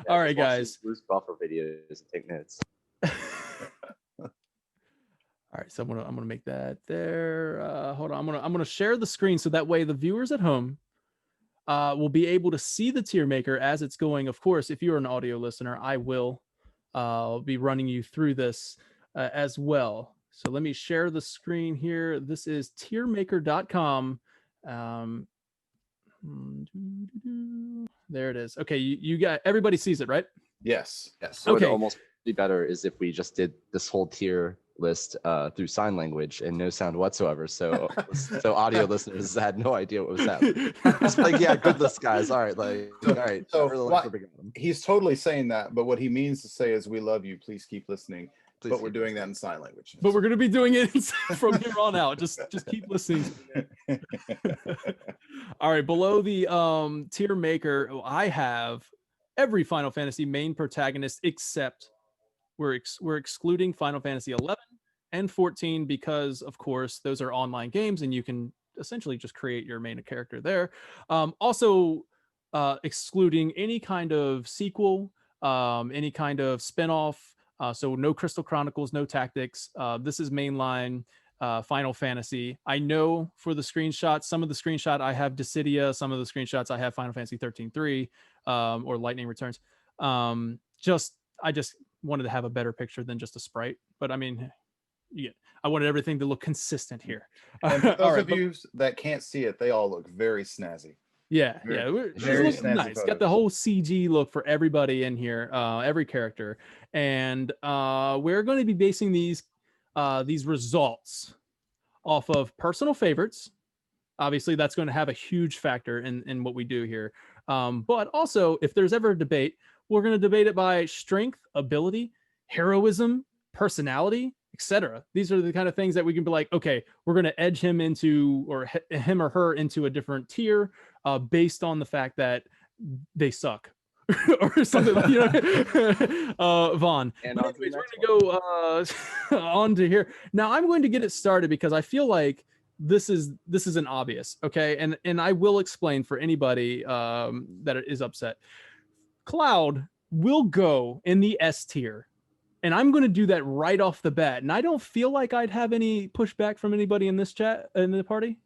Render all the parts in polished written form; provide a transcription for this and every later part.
All right, guys. Bruce Buffer videos and take notes. All right, so I'm gonna make that there. Hold on, I'm gonna share the screen so that way the viewers at home will be able to see the Tiermaker as it's going. Of course, if you're an audio listener, I will be running you through this as well. So let me share the screen here. This is tiermaker.com. There it is. Okay, you got everybody sees it, right? Yes. So okay. It would almost be better is if we just did this whole tier list through sign language and no sound whatsoever. So audio listeners had no idea what was happening. It's like, yeah, good list, guys. All right, like, all right. So he's totally saying that, but what he means to say is, "We love you. Please keep listening." But we're doing that in sign language. But we're going to be doing it from here on out. Just keep listening. All right, below the Tiermaker, I have every Final Fantasy main protagonist except we're excluding Final Fantasy 11 and 14 because, of course, those are online games and you can essentially just create your main character there. Also, excluding any kind of sequel, any kind of spinoff. So no Crystal Chronicles, no Tactics. This is mainline Final Fantasy. I know for the screenshots, some of the screenshot I have Dissidia, some of the screenshots I have Final Fantasy 13-3 or Lightning Returns. I just wanted to have a better picture than just a sprite. But I mean, yeah, I wanted everything to look consistent here. And for those of you that can't see it, they all look very snazzy. Yeah, very nice. Photos. Got the whole CG look for everybody in here, every character, and we're going to be basing these results off of personal favorites. Obviously, that's going to have a huge factor in what we do here. But also, if there's ever a debate, we're going to debate it by strength, ability, heroism, personality, etc. These are the kind of things that we can be like, okay, we're going to edge him into, or him or her into a different tier based on the fact that they suck. Or something like, you know, Vaughn. And anyways, we're going to go on to here. Now I'm going to get it started because I feel like this is an obvious, okay? And I will explain for anybody that is upset. Cloud will go in the S tier. And I'm going to do that right off the bat. And I don't feel like I'd have any pushback from anybody in this chat, in the party.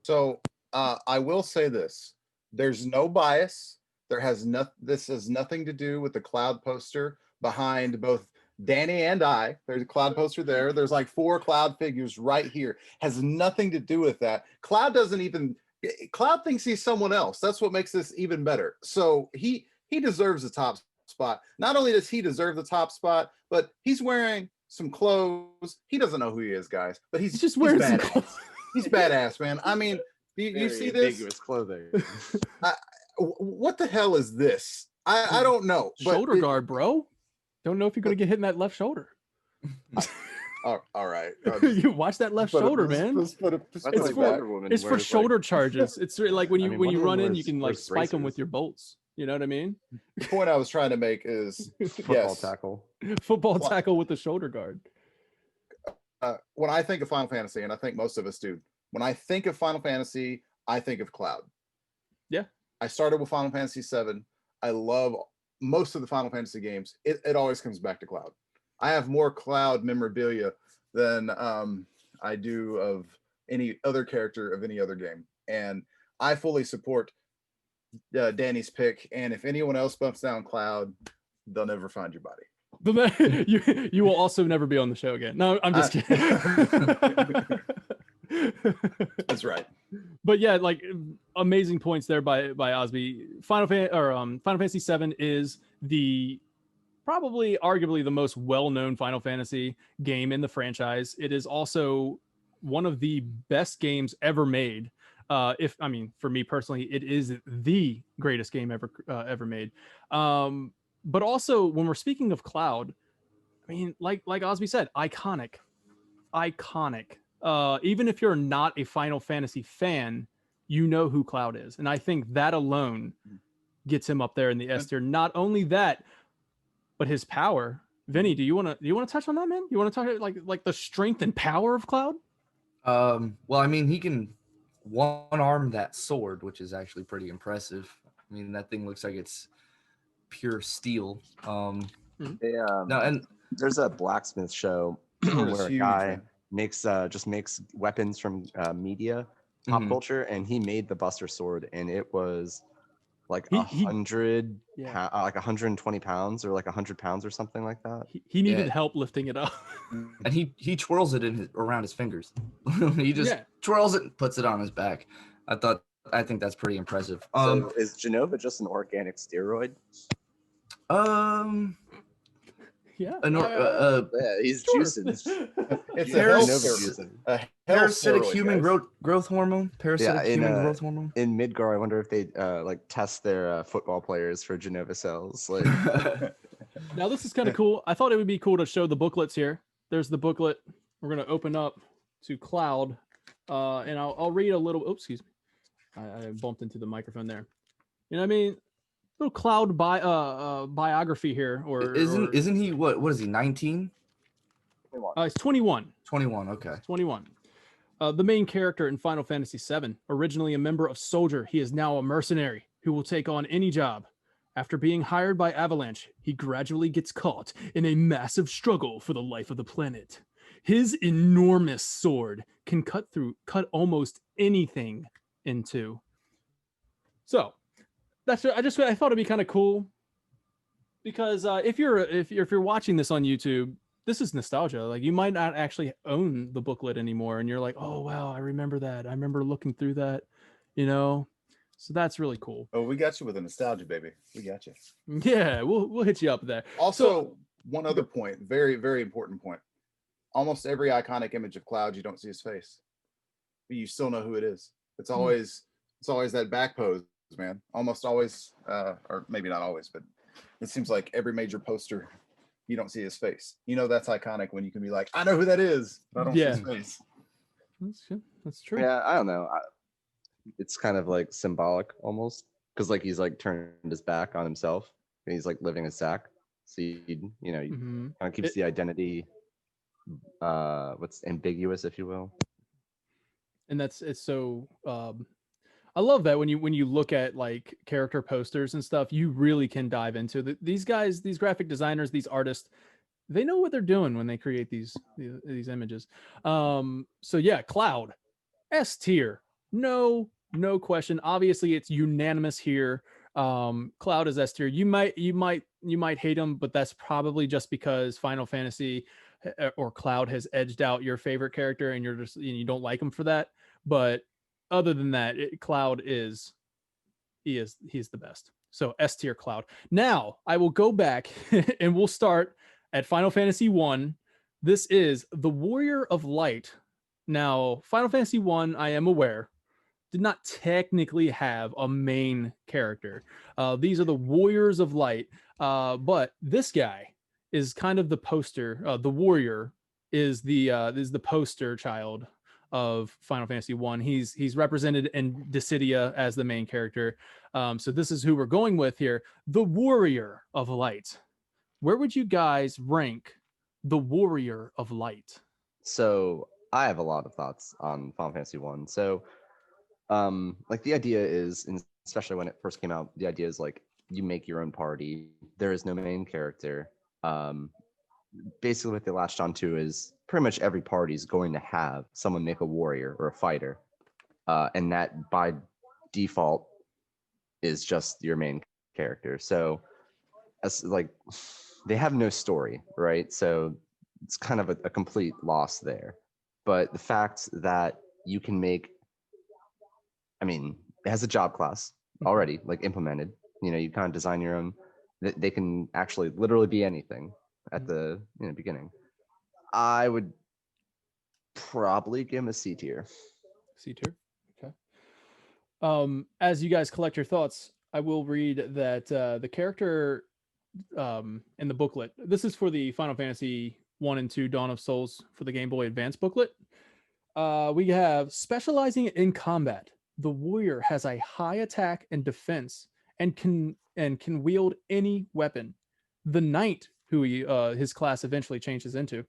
So I will say this. There's no bias. This has nothing to do with the Cloud poster behind both Danny and I. There's a Cloud poster there. There's like 4 Cloud figures right here. Has nothing to do with that. Cloud thinks he's someone else. That's what makes this even better. So he deserves the top spot. Not only does he deserve the top spot, but he's wearing some clothes. He doesn't know who he is, guys, but he's just wearing some clothes. He's badass, man. I mean, you see this? Ambiguous clothing. What the hell is this? I don't know. Shoulder guard, bro. Don't know if you're going to get hit in that left shoulder. All right. You watch that left shoulder, man. It's for shoulder charges. It's like when you run in, you can like spike them with your bolts. You know what I mean? The point I was trying to make is football tackle. Football tackle with the shoulder guard. When I think of Final Fantasy, and I think most of us do, when I think of Final Fantasy, I think of Cloud. Yeah. I started with Final Fantasy VII. I love most of the Final Fantasy games. It always comes back to Cloud. I have more Cloud memorabilia than I do of any other character of any other game. And I fully support Danny's pick. And if anyone else bumps down Cloud, they'll never find your body. You will also never be on the show again. No, I'm just kidding. That's right. But yeah, like amazing points there by Osby. Final Fantasy VII is probably arguably the most well-known Final Fantasy game in the franchise. It is also one of the best games ever made. For me personally, it is the greatest game ever made. But also when we're speaking of Cloud, I mean, like Osby said, iconic. Even if you're not a Final Fantasy fan, you know who Cloud is. And I think that alone gets him up there in the S tier. Not only that, but his power. Vinny, do you want to touch on that, man? You want to talk like the strength and power of Cloud? Well, I mean, he can one arm that sword, which is actually pretty impressive. I mean, that thing looks like it's pure steel. They, No, and there's a blacksmith show Sword is where a huge, guy man. makes just makes weapons from media, pop Mhm. culture, and he made the Buster Sword, and it was like He- 100, Yeah. like 120 pounds or like 100 pounds or something like that. He needed Yeah. help lifting it up. and he twirls it around his fingers. He just Yeah. twirls it and puts it on his back. I think that's pretty impressive. So is Genova just an organic steroid? Yeah. Yeah, he's Sure. juicing. It's a Paras- health Genova's steroid. juicing. A health parasitic steroid, human guys. growth hormone. Parasitic in, human growth hormone. In Midgar, I wonder if they like test their football players for Genova cells. Like, Now this is kind of cool. I thought it would be cool to show the booklets here. There's the booklet. We're gonna open up to Cloud, and I'll read a little. Oops, excuse me. I bumped into the microphone there. You know what I mean? Little Cloud biography here, or Isn't he what is he 19? He's 21. 21. Okay. 21. The main character in Final Fantasy VII, originally a member of Soldier, he is now a mercenary who will take on any job. After being hired by Avalanche, he gradually gets caught in a massive struggle for the life of the planet. His enormous sword can cut almost anything in two. So I thought it'd be kind of cool because if you're watching this on YouTube, this is nostalgia. Like, you might not actually own the booklet anymore, and you're like, oh wow, I remember that. I remember looking through that, you know. So that's really cool. Oh, we got you with a nostalgia, baby. We got you. Yeah, we'll hit you up there. Also, one other point, very, very important point. Almost every iconic image of Cloud, you don't see his face, but you still know who it is. It's always that back pose, man. Almost always, or maybe not always, but it seems like every major poster, you don't see his face. You know that's iconic when you can be like, I know who that is, but I don't see his face. That's true. yeah, I don't know. It's kind of like symbolic almost, because like he's like turned his back on himself and he's like living a sack. So you kind of keeps the identity what's ambiguous, if you will. And it's so I love that when you look at like character posters and stuff, you really can dive into these guys, these graphic designers, these artists. They know what they're doing when they create these images. So yeah, Cloud, S tier, no question. Obviously, it's unanimous here. Cloud is S tier. You might hate him, but that's probably just because Final Fantasy or Cloud has edged out your favorite character, and you don't like him for that. But other than that, Cloud he's the best. So S tier Cloud. Now I will go back and we'll start at Final Fantasy 1. This is the Warrior of Light. Now, Final Fantasy 1, I am aware, did not technically have a main character. These are the Warriors of Light. But this guy is kind of the poster. The Warrior is the poster child of Final Fantasy 1. He's represented in Dissidia as the main character. So this is who we're going with here. The Warrior of Light. Where would you guys rank the Warrior of Light? So I have a lot of thoughts on Final Fantasy 1. So like the idea is, and especially when it first came out, the idea is like you make your own party. There is no main character. Basically what they latched onto is pretty much every party is going to have someone make a warrior or a fighter, and that by default is just your main character. So as like they have no story, right? So it's kind of a complete loss there. But the fact that you can make, I mean, it has a job class already like implemented. You kind of design your own. They can actually literally be anything at the beginning. I would probably give him a C tier. C tier. Okay. As you guys collect your thoughts, I will read that the character in the booklet. This is for the Final Fantasy 1 and 2 Dawn of Souls for the Game Boy Advance booklet. We have specializing in combat. The warrior has a high attack and defense and can wield any weapon. The knight, who his class eventually changes into,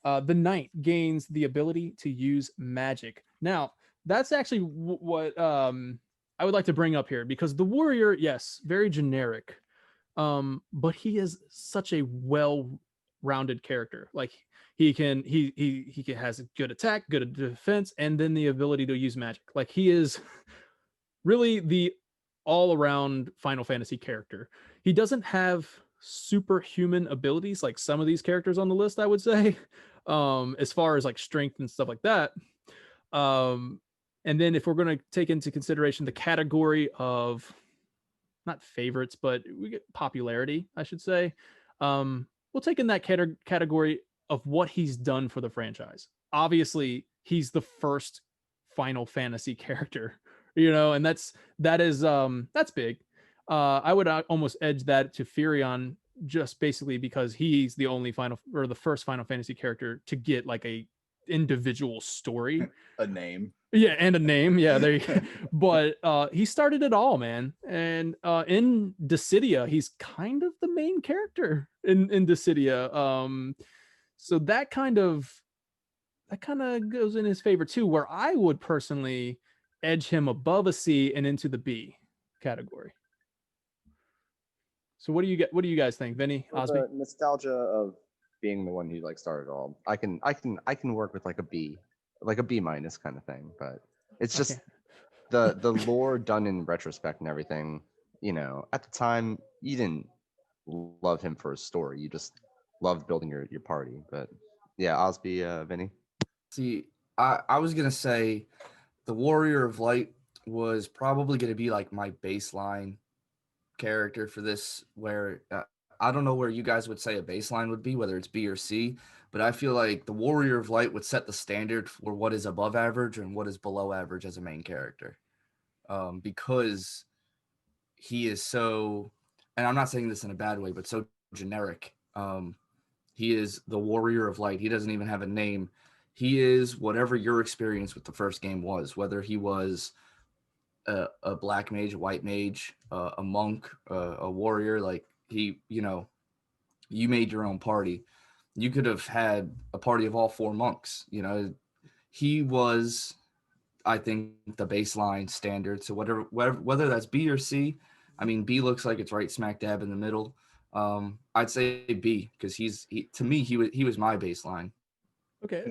the knight gains the ability to use magic. Now, that's actually what I would like to bring up here, because the warrior, yes, very generic. But he is such a well-rounded character. Like he has a good attack, good defense, and then the ability to use magic. Like he is really the all-around Final Fantasy character. He doesn't have superhuman abilities like some of these characters on the list, I would say, as far as like strength and stuff like that. And then if we're going to take into consideration the category of not favorites, but we get popularity, I should say, we'll take in that category of what he's done for the franchise. Obviously, he's the first Final Fantasy character, and that's big. I would almost edge that to Furion, just basically because he's the only the first Final Fantasy character to get like a individual story, a name. Yeah, and a name. Yeah, there. But he started it all, man. And in Dissidia, he's kind of the main character in Dissidia. So that kind of goes in his favor too. Where I would personally edge him above a C and into the B category. So what do you guys think, Vinny, Osby? The nostalgia of being the one who like started it all, I can work with like a B minus kind of thing, but it's just the lore done in retrospect and everything. At the time you didn't love him for his story, you just loved building your party. But yeah, Osby, Vinny. See, I was gonna say the Warrior of Light was probably gonna be like my baseline character for this, where I don't know where you guys would say a baseline would be, whether it's B or C, but I feel like the Warrior of Light would set the standard for what is above average and what is below average as a main character, because he is so, and I'm not saying this in a bad way, but so generic. He is the Warrior of Light. He doesn't even have a name. He is whatever your experience with the first game was, whether he was a black mage, a white mage, a monk, a warrior. Like he, you made your own party. You could have had a party of all 4 monks. He was, I think, the baseline standard. So whether that's B or C, I mean, B looks like it's right smack dab in the middle. I'd say B because to me he was my baseline. Okay.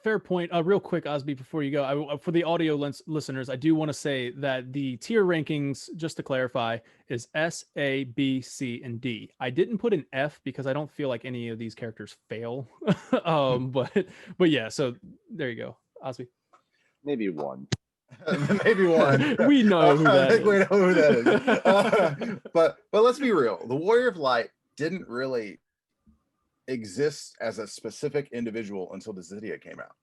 Fair point. Real quick, Osby, before you go, for the audio listeners, I do want to say that the tier rankings, just to clarify, is S, A, B, C, and D. I didn't put an F because I don't feel like any of these characters fail. But yeah, so there you go, Osby. Maybe 1. Maybe 1. We know who that is. We know who that is. But let's be real. The Warrior of Light didn't really exist as a specific individual until Dissidia came out.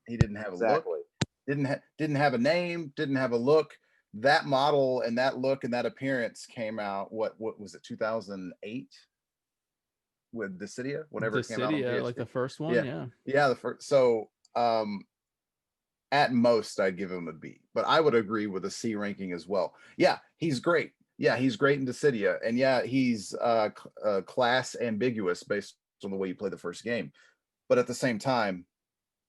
He didn't have a look, didn't have a name, didn't have a look. That model and that look and that appearance came out, what was it, 2008 with Dissidia, whenever it came out on PSP. Like the first one. Yeah, the first. So at most I'd give him a B, but I would agree with a C ranking as well. Yeah, he's great. Yeah, he's great in Dissidia, and yeah, he's class ambiguous based on the way you play the first game, but at the same time,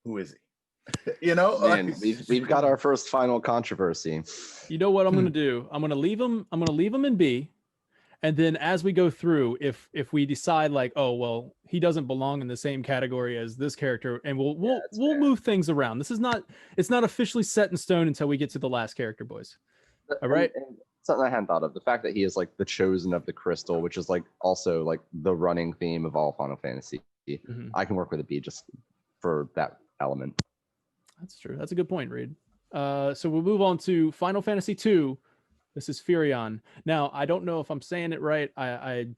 who is he? Man, we've got our first final controversy. You know what I'm gonna do? I'm gonna leave him in B, and then as we go through, if we decide like, oh well, he doesn't belong in the same category as this character, and we'll move things around. It's not officially set in stone until we get to the last character, boys. All right. And something I hadn't thought of, the fact that he is like the chosen of the crystal, which is like also like the running theme of all Final Fantasy. Mm-hmm. I can work with a B just for that element. That's true. That's a good point, Reed. So we'll move on to Final Fantasy II. This is Furion. Now, I don't know if I'm saying it right.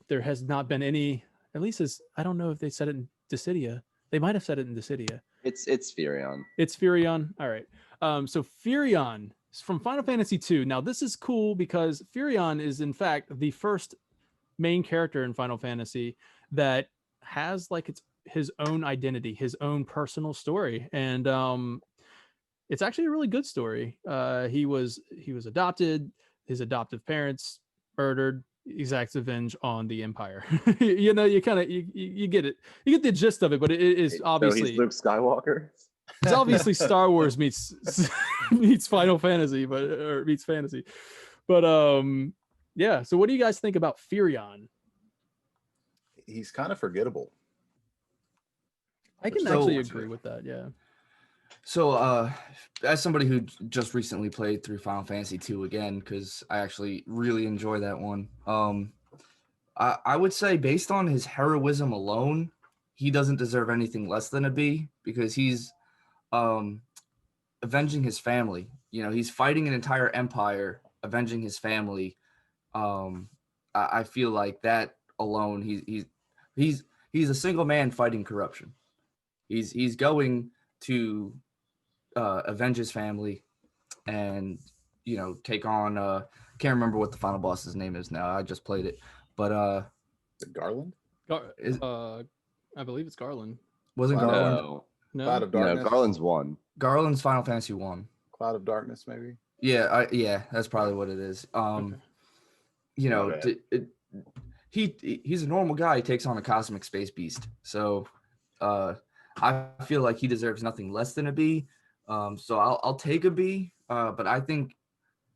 There has not been any, at least I don't know if they said it in Dissidia. They might have said it in Dissidia. It's Furion. It's Furion. All right. So Furion from Final Fantasy II. Now, this is cool because Furion is, in fact, the first main character in Final Fantasy that has like his own identity, his own personal story. And it's actually a really good story. He was adopted. His adoptive parents murdered, exacts revenge on the Empire. You get it. You get the gist of it, but it is obviously... So he's Luke Skywalker? It's obviously Star Wars meets Final Fantasy, or meets fantasy. But yeah, so what do you guys think about Furion? he's kind of forgettable. I can So- actually agree with that. Yeah. So, as somebody who just recently played through Final Fantasy 2 again, because I actually really enjoy that one, I would say based on his heroism alone, he doesn't deserve anything less than a B, because he's avenging his family. You know, he's fighting an entire empire, avenging his family. I feel like that alone, he's a single man fighting corruption. He's going to avenge his family and, you know, take on can't remember what the final boss's name is now. I just played it, but Is it Garland? I believe it's Garland. wasn't Cloud- Garland No, Cloud No. of Darkness. no, Garland's one. Garland's Final Fantasy 1? Cloud of Darkness, maybe. Yeah, that's probably what it is. Okay. You know, My bad. he's a normal guy. He takes on a cosmic space beast, so I feel like he deserves nothing less than a B. So I'll take a B. But I think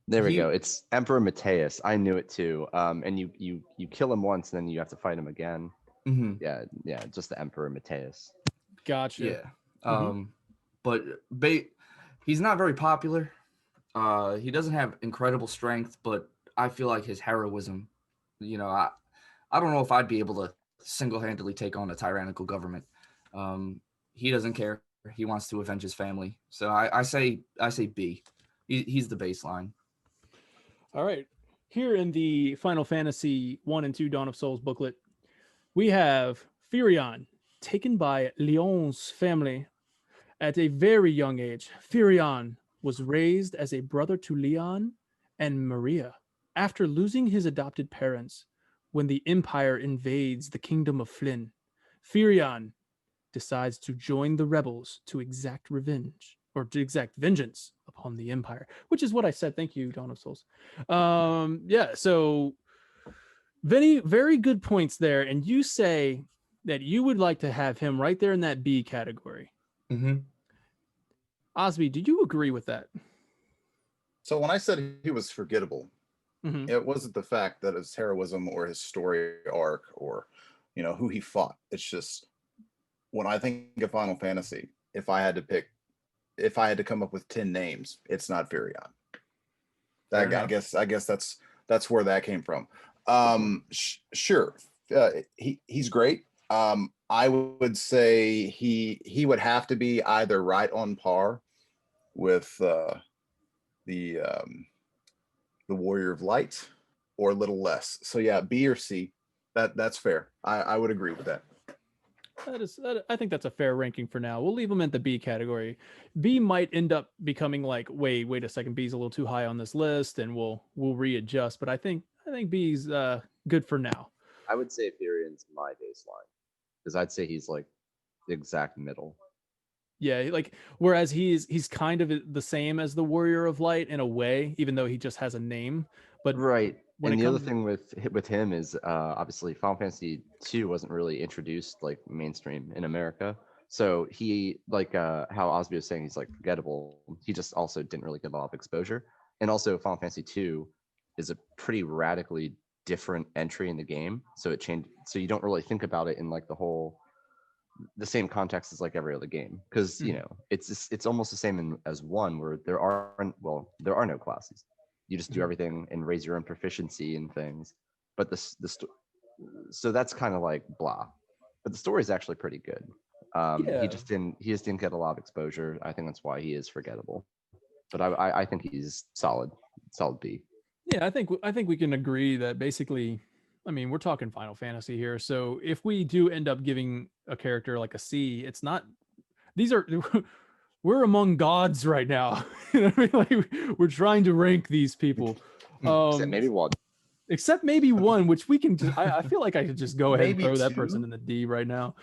There we He- go. It's Emperor Mateus. I knew it too. And you kill him once, and then you have to fight him again. mhm, Yeah, just the Emperor Mateus. Gotcha. yeah. Mhm. But he's not very popular. He doesn't have incredible strength, but I feel like his heroism, you know, I don't know if I'd be able to single-handedly take on a tyrannical government. He doesn't care. He wants to avenge his family. So I say B. He's the baseline. All right. Here in the Final Fantasy 1 and 2 Dawn of Souls booklet, we have Firion, taken by Leon's family at a very young age. Firion was raised as a brother to Leon and Maria after losing his adopted parents when the Empire invades the kingdom of Flynn. Firion decides to join the rebels to exact revenge or to exact vengeance upon the Empire, which is what I said. Thank you, Dawn of Souls. Yeah, so very good points there. And you say that you would like to have him right there in that B category. Mm-hmm. Osby, do you agree with that? So when I said he was forgettable, Mhm. it wasn't the fact that his heroism or his story arc or, you know, who he fought. It's just when I think of Final Fantasy, if I had to come up with 10 names, it's not Firion. Fair That guy, enough. I guess that's where that came from. Sure, he's great. I would say he would have to be either right on par with the Warrior of Light or a little less. So yeah, B or C. That's fair. I would agree with that. I think that's a fair ranking for now. We'll leave him at the B category. B might end up becoming like, wait a second, B's a little too high on this list, and we'll readjust. But I think B's good for now. I would say Furion's my baseline because I'd say he's like the exact middle. Yeah, like whereas he's kind of the same as the Warrior of Light in a way, even though he just has a name. But Right. when And it the other comes- thing with him is obviously Final Fantasy 2 wasn't really introduced like mainstream in America. So he like how Osby was saying he's like forgettable. He just also didn't really get a lot of exposure. And also Final Fantasy 2 is a pretty radically different entry in the game. So it changed, so you don't really think about it in like the same context as like every other game, because you know it's almost the same as one where there are no classes. You just do everything and raise your own proficiency in things. But so that's kind of like blah. But the story is actually pretty good. Yeah. He just didn't get a lot of exposure. I think that's why he is forgettable. But I think he's solid B. Yeah, I think we can agree that basically, I mean, we're talking Final Fantasy here. So if we do end up giving a character like a C, it's not. These are we're among gods right now. You know what I mean? Like we're trying to rank these people. Except maybe one. Except maybe one, which we can. I feel like I could just go ahead and Maybe throw that two. person in the D right now.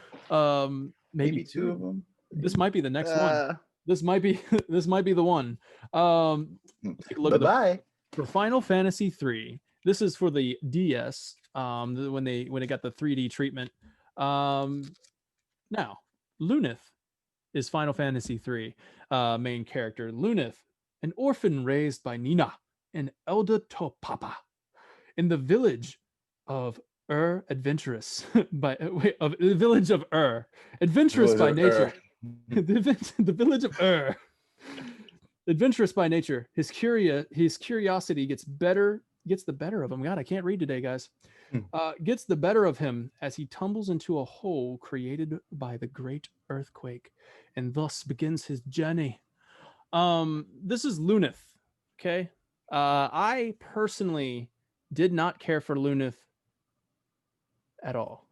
Maybe two of them. This might be the next one. This might be the one. Take a look at Bye-bye. for Final Fantasy 3. This is for the DS. When it got the 3D treatment. Now Lunith is Final Fantasy 3 main character. Lunith, an orphan raised by Nina and Elda Topapa in the village of Adventurous by of the village of adventurous by nature. The village of adventurous by nature. His curiosity gets the better of him. God, I can't read today, guys. Gets the better of him as he tumbles into a hole created by the great earthquake, and thus begins his journey. This is Luneth. Okay. I personally did not care for Luneth at all.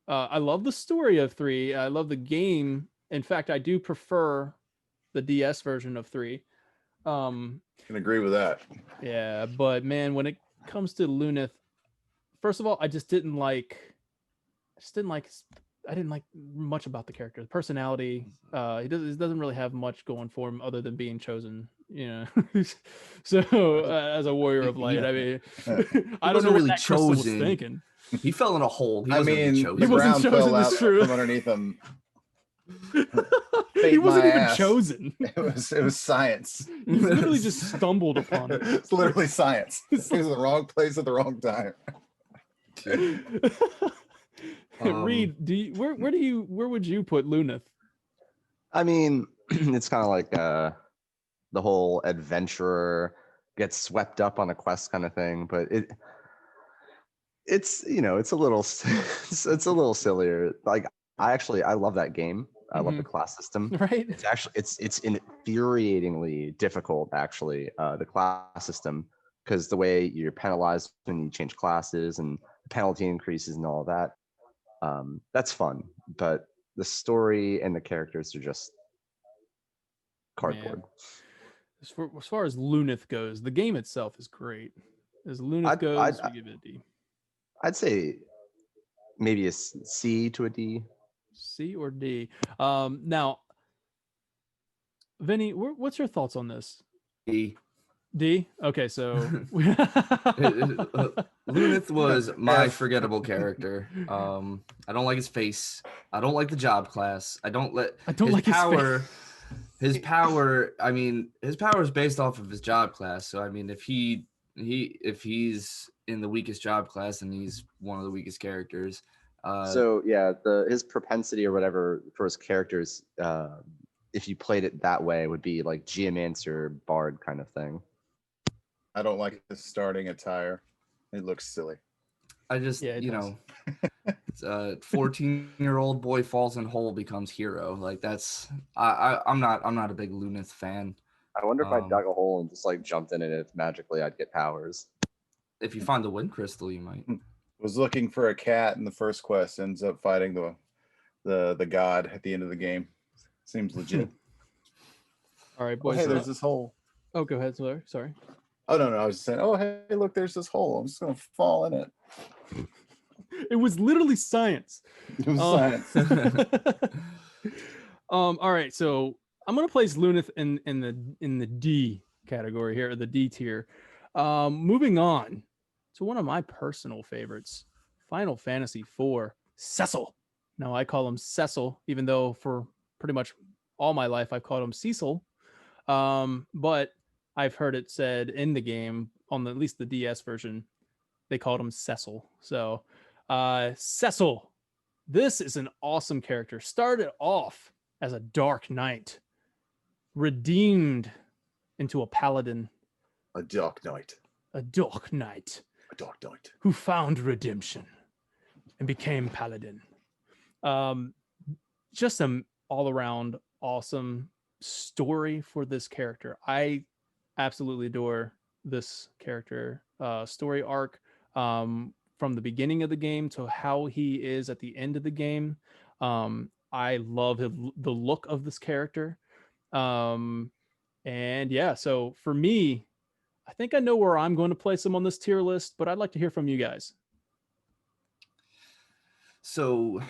I love the story of 3. I love the game. In fact, I do prefer the DS version of 3. Can agree with that. Yeah, but man, when it comes to Luneth, first of all, I didn't like much about the character. The personality, he doesn't really have much going for him other than being chosen, you know. So as a warrior of light, I mean, I don't know really what that Crystal was chosen. thinking. He fell in a hole. He I wasn't really mean, chosen. the He wasn't ground chosen, fell out it's true. from underneath him. He wasn't even ass. chosen. It was science. He literally just stumbled upon it. It's literally science. He was in the wrong place at the wrong time. Reed, where would you put Luneth? I mean, it's kind of like the whole adventurer gets swept up on a quest kind of thing, but it's it's a little it's a little sillier. Like I love that game. I love the class system. Right. It's actually it's infuriatingly difficult actually, the class system, because the way you're penalized when you change classes and the penalty increases and all that. That's fun, but the story and the characters are just cardboard. Man. As far as Luneth goes, the game itself is great. As Luneth goes, we give it a D. I'd say maybe a C to a D. C or D. Now, Vinny, what's your thoughts on this? D. D? Okay, so Luneth was my forgettable character. I don't like his face. I don't like the job class. I don't like his power. His power, I mean, his power is based off of his job class. So I mean, if he's in the weakest job class, then he's one of the weakest characters. So yeah, his propensity or whatever for his characters, if you played it that way, would be like Geomancer Bard kind of thing. I don't like the starting attire. It looks silly. I just, it's a 14-year-old boy falls in hole, becomes hero. Like that's, I'm not a big Luneth fan. I wonder if I dug a hole and just like jumped in it, if magically I'd get powers. If you find the wind crystal, you might. Was looking for a cat in the first quest, ends up fighting the god at the end of the game. Seems legit. All right, boys. Hey, there's this hole. Oh, go ahead, sorry. Oh no, I was just saying. Oh, hey, look, there's this hole. I'm just gonna fall in it. It was literally science. It was science. All right, so I'm gonna place Luneth in the D category here, the D tier. Moving on to one of my personal favorites, Final Fantasy IV, Cecil. Now I call him Cecil, even though for pretty much all my life I've called him Cecil. But I've heard it said in the game, on at least the DS version, they called him Cecil. So Cecil, this is an awesome character. Started off as a dark knight, redeemed into a paladin. A dark knight. A dark knight. A dark knight. Who found redemption and became paladin. Just an all-around awesome story for this character. I absolutely adore this character. Story arc from the beginning of the game to how he is at the end of the game. I love the look of this character. And yeah, so for me, I think I know where I'm going to place him on this tier list, but I'd like to hear from you guys. So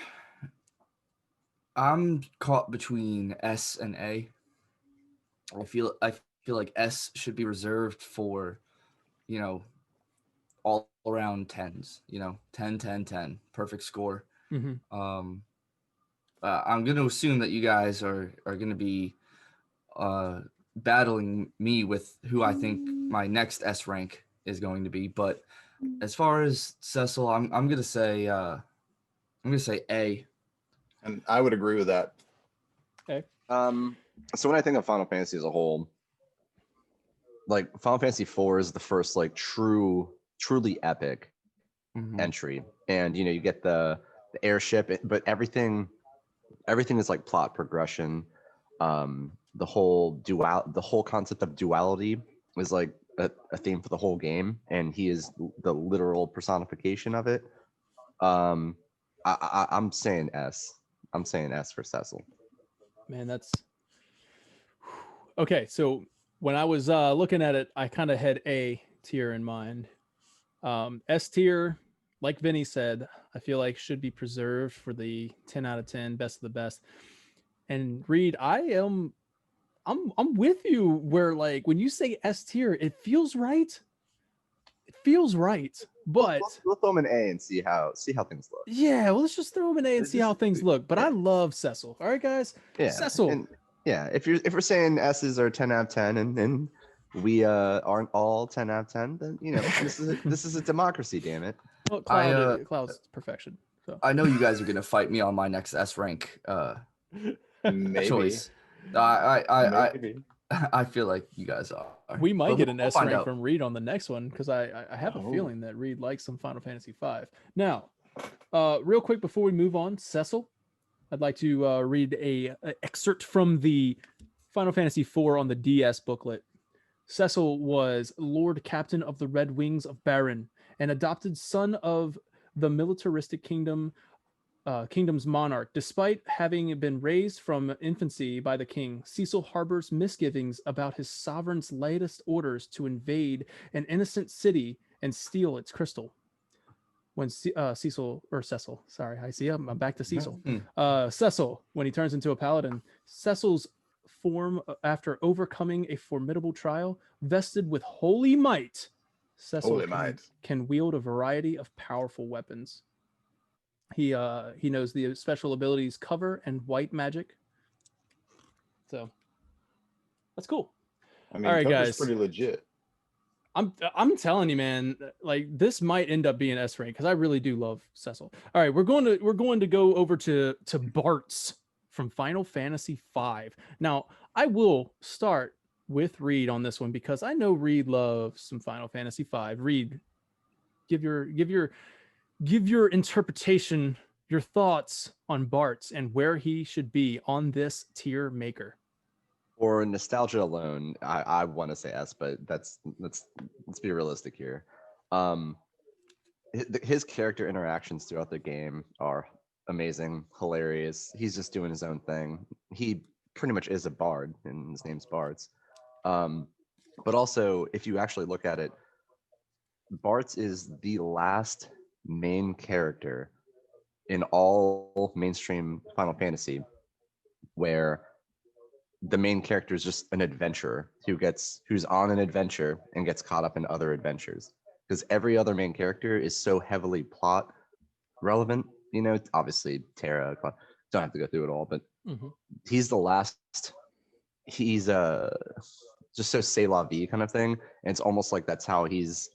I'm caught between S and A. I feel like S should be reserved for, all around 10s, 10, 10, 10, perfect score. Mm-hmm. I'm going to assume that you guys are going to be battling me with who I think my next S rank is going to be, but As far as Cecil, I'm gonna say A. And I would agree with that. Okay. So when I think of Final Fantasy as a whole, like Final Fantasy IV is the first like truly epic entry, and you know you get the airship, but everything is like plot progression. The whole concept of duality is like a theme for the whole game, and he is the literal personification of it. I'm saying S. I'm saying S for Cecil. Man, that's okay. So when I was looking at it, I kind of had A tier in mind. S tier, like Vinny said, I feel like should be preserved for the 10 out of 10, best of the best. And Reed, I'm with you where like when you say S tier, it feels right. It feels right. But we'll throw him an A and see how things look. yeah, well, let's just throw him an A and see how things look. But I love Cecil. All right, guys. Yeah. Cecil. And yeah, if we're saying S's are 10 out of 10 and we aren't all 10 out of 10, then you know this is a democracy, damn it. Well, Cloud's perfection. So I know you guys are gonna fight me on my next S rank Maybe. choice. Maybe. I feel like you guys are. We might get an S rank out. from Reed on the next one because I have a feeling that Reed likes some Final Fantasy V. Now, real quick before we move on, Cecil, I'd like to read a excerpt from the Final Fantasy IV on the DS booklet. Cecil was Lord Captain of the Red Wings of Baron, an adopted son of the militaristic kingdom's monarch. Despite having been raised from infancy by the king, Cecil harbors misgivings about his sovereign's latest orders to invade an innocent city and steal its crystal. When Cecil, sorry, I see I'm back to Cecil. Cecil, when he turns into a paladin, Cecil's form after overcoming a formidable trial, vested with holy might, Cecil can wield a variety of powerful weapons. He knows the special abilities cover and white magic. So that's cool. I mean, all right, cover's guys, pretty legit. I'm telling you, man, like this might end up being S rank because I really do love Cecil. All right, we're going to go over to Bartz from Final Fantasy V. Now, I will start with Reed on this one because I know Reed loves some Final Fantasy V. Reed, give your interpretation, your thoughts on Bartz and where he should be on this tier maker. For nostalgia alone, I want to say S, but let's be realistic here. His character interactions throughout the game are amazing, hilarious. He's just doing his own thing. He pretty much is a bard, and his name's Bartz. But also, if you actually look at it, Bartz is the last main character in all mainstream Final Fantasy where the main character is just an adventurer who's on an adventure and gets caught up in other adventures, because every other main character is so heavily plot relevant. You know, obviously Terra, don't have to go through it all, but he's the last. He's just so c'est la vie kind of thing, and it's almost like that's how he's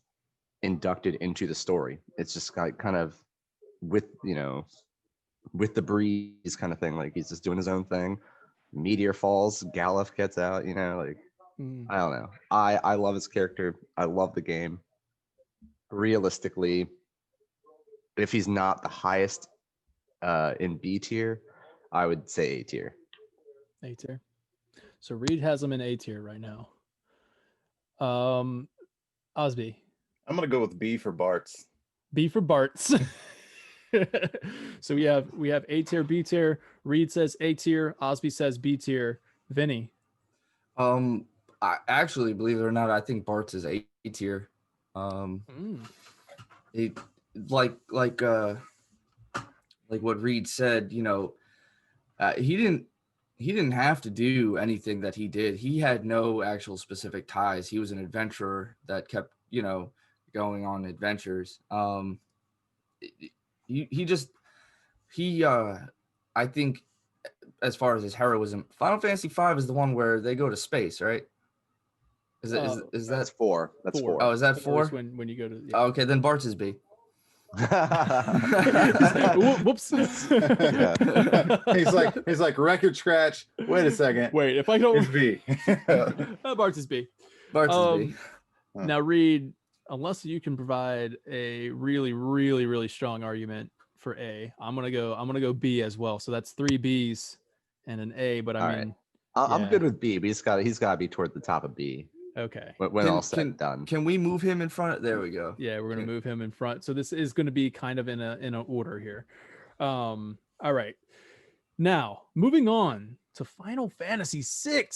inducted into the story. It's just kind of with the breeze kind of thing. Like he's just doing his own thing. Meteor falls, Galuf gets out, like I don't know. I love his character. I love the game. Realistically, if he's not the highest in B tier, I would say A tier. A tier. So Reed has him in A tier right now. Osby. I'm gonna go with B for Bartz. B for Bartz. So we have A tier, B tier. Reed says A tier. Osby says B tier. Vinny. I actually, believe it or not, I think Bartz is A tier. It like what Reed said. He didn't have to do anything that he did. He had no actual specific ties. He was an adventurer that kept going on adventures. I think as far as his heroism, Final Fantasy V is the one where they go to space, right? Is That's that 4. That's 4. Oh, is that 4? When you go to Oh, okay, then Bart's is B. Whoops. He's like record scratch. Wait a second. Wait, if I don't It's B. Bart's is B. Bart's is B. Now Reed, unless you can provide a really, really, really strong argument for A, I'm gonna go B as well. So that's 3 B's and an A, but All I right. mean I'm good with B, but he's got to be toward the top of B okay. when all said and done. Can we move him in front? There we go. Yeah, we're gonna move him in front. So this is gonna be kind of in a order here. All right. Now moving on to Final Fantasy VI.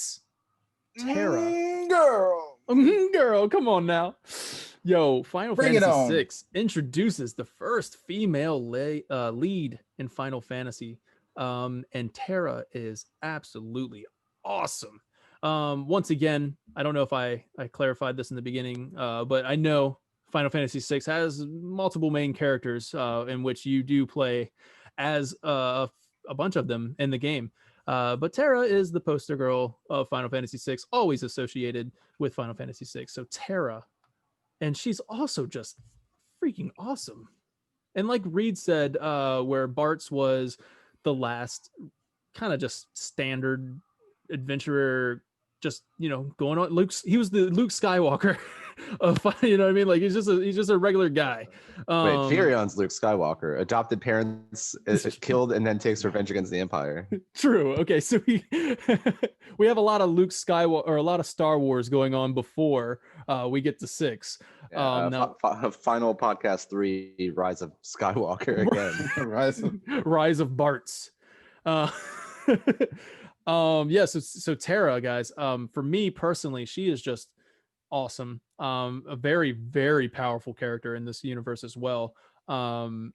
Terra. Girl, come on now. Yo, Final Bring it Fantasy on. VI introduces the first female lead in Final Fantasy. And Terra is absolutely awesome. Once again, I don't know if I clarified this in the beginning, but I know Final Fantasy VI has multiple main characters in which you do play as a bunch of them in the game. But Terra is the poster girl of Final Fantasy VI, always associated with Final Fantasy VI. So Terra, and she's also just freaking awesome. And like Reed said, where Bart's was the last kind of just standard adventurer, just going on. He was the Luke Skywalker of, you know what I mean? Like he's just a regular guy. Wait, Furion's Luke Skywalker. Adopted parents killed and then takes revenge against the Empire. True. Okay, so we have a lot of Luke Skywalker or a lot of Star Wars going on before we get to 6. Now, final podcast 3, Rise of Skywalker again. Rise of Bart's. Yeah. So Terra, guys. For me personally, she is just awesome. A very, very powerful character in this universe as well. I'm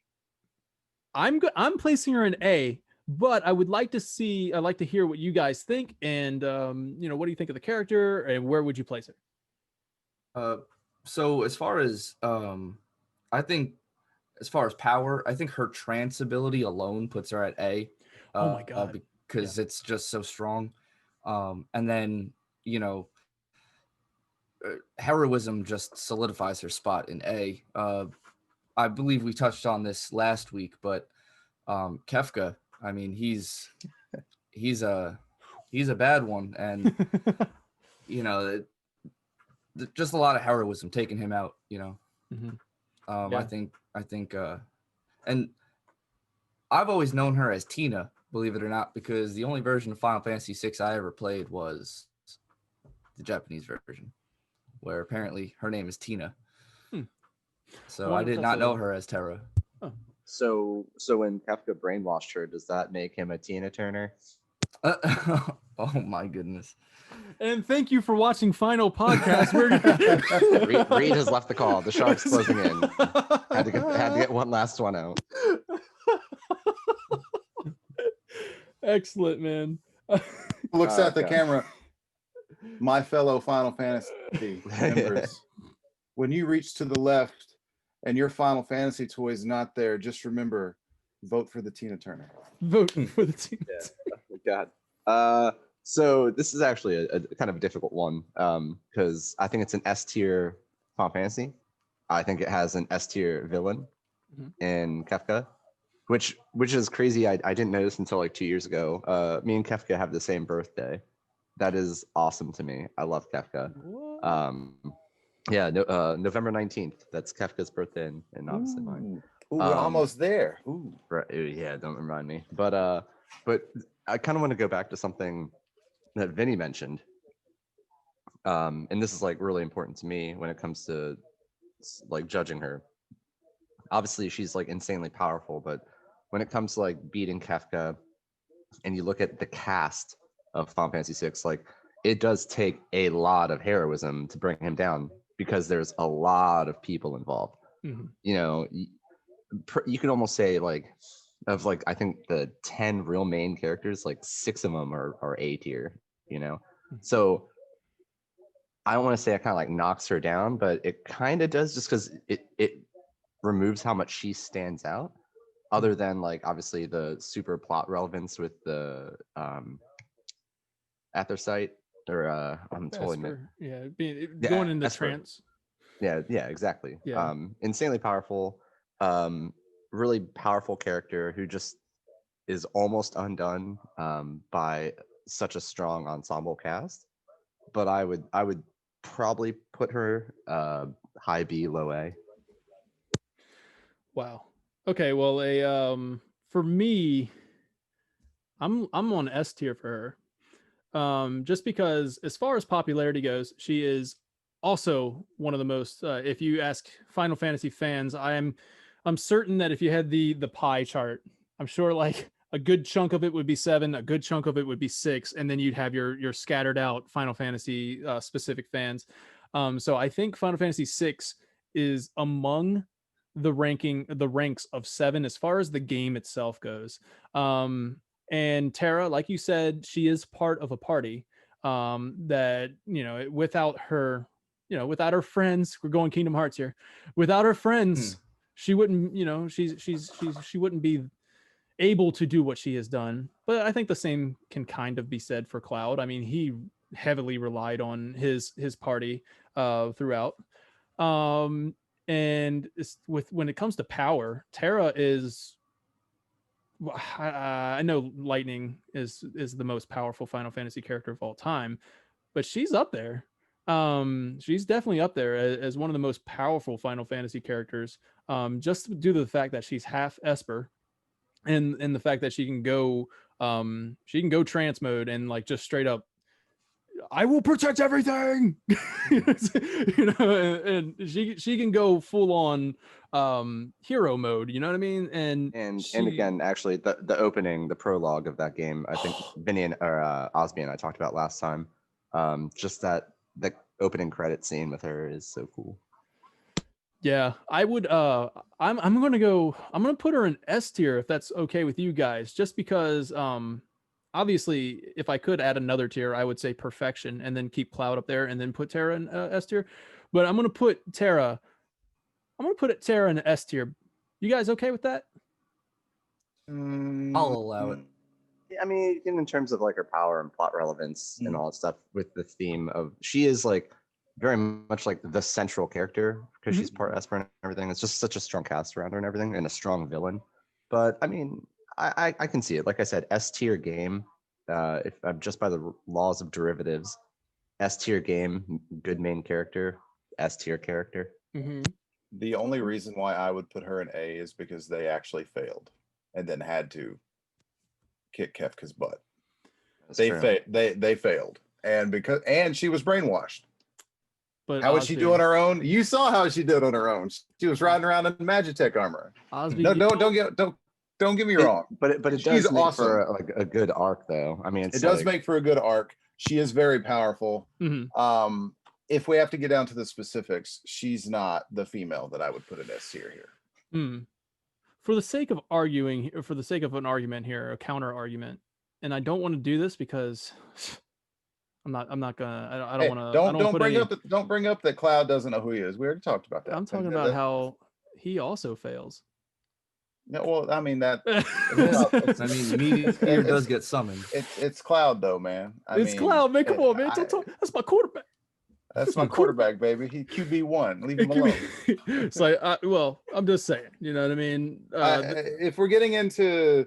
placing her in A, but I'd like to hear what you guys think, and what do you think of the character, and where would you place her? So as far as I think, as far as power, I think her trance ability alone puts her at A. Oh my god! Because it's just so strong. And then heroism just solidifies her spot in A. I believe we touched on this last week, but Kefka, I mean, he's a bad one, and just a lot of heroism taking him out. Mm-hmm. I think, and I've always known her as Tina, believe it or not, because the only version of Final Fantasy VI I ever played was the Japanese version, where apparently her name is Tina. So well, I did not know her as Terra. Oh. So when Kefka brainwashed her, does that make him a Tina Turner? Oh my goodness. And thank you for watching Final Podcast. Reed has left the call. The shark's closing in. Had to get one last one out. Excellent, man. Looks at the camera. My fellow Final Fantasy members, when you reach to the left and your Final Fantasy toy is not there, just remember, vote for the Tina Turner. Vote for the Tina. Yeah. Oh my God. So this is actually a kind of a difficult one because I think it's an S tier Final Fantasy. I think it has an S tier villain in Kefka, which is crazy. I didn't notice until like 2 years ago. Me and Kefka have the same birthday. That is awesome to me. I love Kefka. November 19th. That's Kefka's birthday and obviously mine. Ooh, we're almost there. Ooh. Right, yeah, don't remind me. But I kind of want to go back to something that Vinny mentioned. And this is like really important to me when it comes to like judging her. Obviously, she's like insanely powerful, but when it comes to like beating Kefka, and you look at the cast of Final Fantasy VI, like it does take a lot of heroism to bring him down because there's a lot of people involved. You know, you can almost say like of like I think the 10 real main characters, like 6 of them are A tier. You know, so I don't want to say it kind of like knocks her down, but it kind of does just because it removes how much she stands out. Other than like obviously the super plot relevance with the Aether site, or I'm totally Esper, yeah, being Yeah, going into Esper. trance. yeah, exactly. Yeah. Insanely powerful, really powerful character who just is almost undone by such a strong ensemble cast. But I would probably put her high B, low A. Wow. Okay, well, for me, I'm on S tier for her. Just because as far as popularity goes, she is also one of the most if you ask Final Fantasy fans, I'm certain that if you had the pie chart, I'm sure like a good chunk of it would be 7, a good chunk of it would be 6, and then you'd have your scattered out Final Fantasy specific fans. So I think Final Fantasy 6 is among the ranks of 7 as far as the game itself goes. And Terra, like you said, she is part of a party that, without her, without her friends, we're going Kingdom Hearts here. Without her friends, she wouldn't, she wouldn't be able to do what she has done. But I think the same can kind of be said for Cloud. I mean, he heavily relied on his party throughout. And when it comes to power, Terra is, I know Lightning is the most powerful Final Fantasy character of all time, but she's up there. She's definitely up there as one of the most powerful Final Fantasy characters. Just due to the fact that she's half Esper, and the fact that she can go trance mode and like just straight up, I will protect everything. And she can go full on hero mode, you know what I mean? And again, actually, the opening, the prologue of that game, I think Vinny and Osby and I talked about last time. Just that the opening credit scene with her is so cool. Yeah, I would I'm gonna put her in S tier if that's okay with you guys, just because obviously if I could add another tier, I would say Perfection and then keep Cloud up there and then put Terra in S tier. But I'm gonna put Terra in S tier. You guys okay with that? I'll allow it. I mean, in terms of like her power and plot relevance and all that stuff, with the theme of she is like very much like the central character because she's part Esper and everything. It's just such a strong cast around her and everything, and a strong villain. But I mean, I can see it. Like I said, S tier game. If I'm just by the laws of derivatives, S tier game, good main character, S tier character. The only reason why I would put her in A is because they actually failed and then had to kick Kefka's butt. They failed, and she was brainwashed. But how would she do on her own? You saw how she did on her own. She was riding around in Magitech armor. Osby, no, don't get me wrong. But it does make awesome. For like a good arc, though. I mean, it does make for a good arc. She is very powerful. If we have to get down to the specifics, she's not the female that I would put in S tier here. For the sake of arguing, for the sake of an argument here, a counter argument, and I don't want to do this because I'm not gonna. I don't want to. Don't bring up that Cloud doesn't know who he is. We already talked about that. I'm talking about how he also fails. No, well, I mean that. I mean, Meteor does get summoned. It's Cloud though, man. It's Cloud, man. Come on, man. That's my quarterback. That's my quarterback, baby. He QB1. Leave him alone. It's like, well, I'm just saying. You know what I mean? If we're getting into,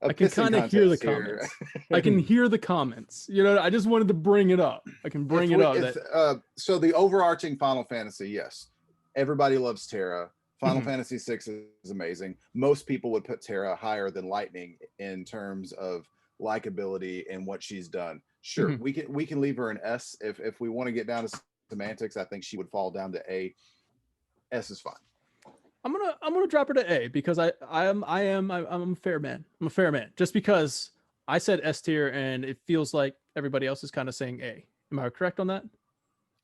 I can kind of hear the comments. I can hear the comments. You know, I just wanted to bring it up. I can bring it up. So the overarching Final Fantasy, yes, everybody loves Terra. Final Fantasy VI is amazing. Most people would put Terra higher than Lightning in terms of likability and what she's done. Sure, we can leave her an S if we want to get down to semantics. I think she would fall down to A. S is fine. I'm gonna drop her to A because I'm a fair man. I'm a fair man. Just because I said S tier and it feels like everybody else is kind of saying A. Am I correct on that?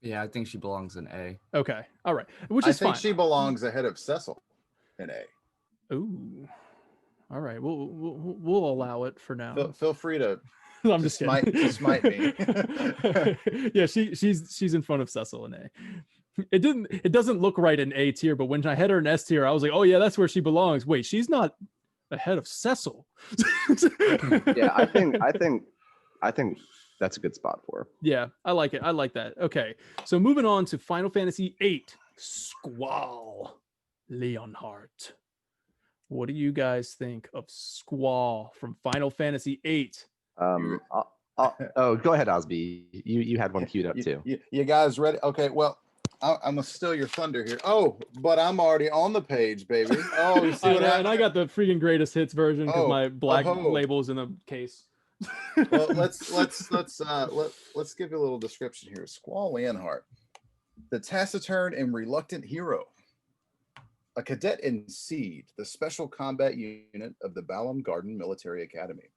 Yeah, I think she belongs in A. Okay, all right. Which is fine. I think she belongs ahead of Cecil in A. Ooh, all right. We'll allow it for now. Feel free to. I'm just kidding. Smite me. Yeah, she's in front of Cecil in A. It doesn't look right in A tier, but when I had her in S tier, I was like, oh yeah, that's where she belongs. Wait, she's not ahead of Cecil. Yeah, I think that's a good spot for. Yeah, I like it. I like that. Okay, so moving on to Final Fantasy VIII, Squall, Leonhardt. What do you guys think of Squall from Final Fantasy VIII? Oh, go ahead, Osby. You had one queued up too. You guys ready? Okay, well, I'm gonna steal your thunder here. Oh, but I'm already on the page, baby. Oh, you see what happened? And I got the freaking greatest hits version because my black label's in the case. Well, let's give you a little description here. Squall Leonhardt, the taciturn and reluctant hero, a cadet in Seed, the special combat unit of the Balam Garden Military Academy.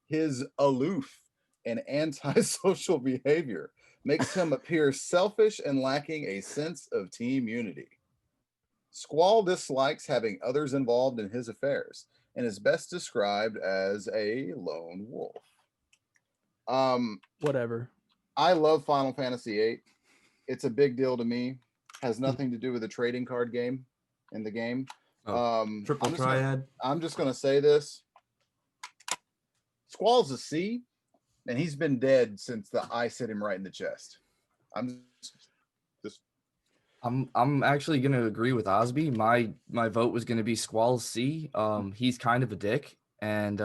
His aloof and antisocial behavior makes him appear selfish and lacking a sense of team unity. Squall dislikes having others involved in his affairs and is best described as a lone wolf. Whatever. I love Final Fantasy VIII. It's a big deal to me. Has nothing to do with the trading card game in the game. Triple Triad. I'm just gonna say this. Squall's a C, and he's been dead since the ice hit him right in the chest. I'm actually gonna agree with Osby. My vote was gonna be Squall's C. He's kind of a dick, and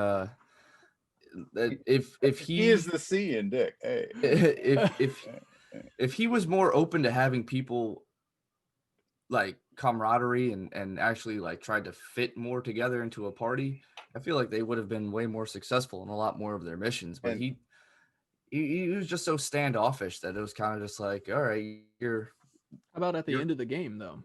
if he is the C in dick, hey. if he was more open to having people like camaraderie and actually like tried to fit more together into a party, I feel like they would have been way more successful in a lot more of their missions. But he was just so standoffish that it was kind of just like, all right, How about at the end of the game, though?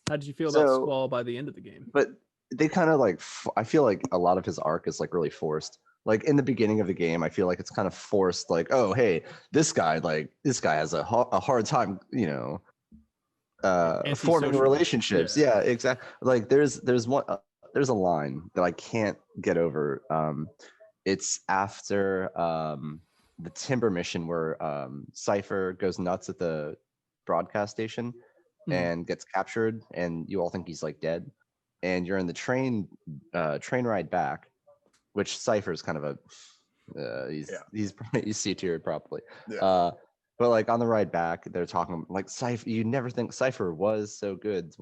How did you feel about Squall by the end of the game? But they kind of like, I feel like a lot of his arc is like really forced. Like in the beginning of the game, I feel like it's kind of forced. Like, oh, hey, this guy has a hard time, forming relationships. Yeah, exactly. Like there's a line that I can't get over. It's after the Timber mission where Cypher goes nuts at the broadcast station and gets captured, and you all think he's like dead, and you're in the train ride back, which Cypher is kind of a he's C-tiered probably. Yeah. But like on the ride back, they're talking like Cypher. You never think Cypher was so good,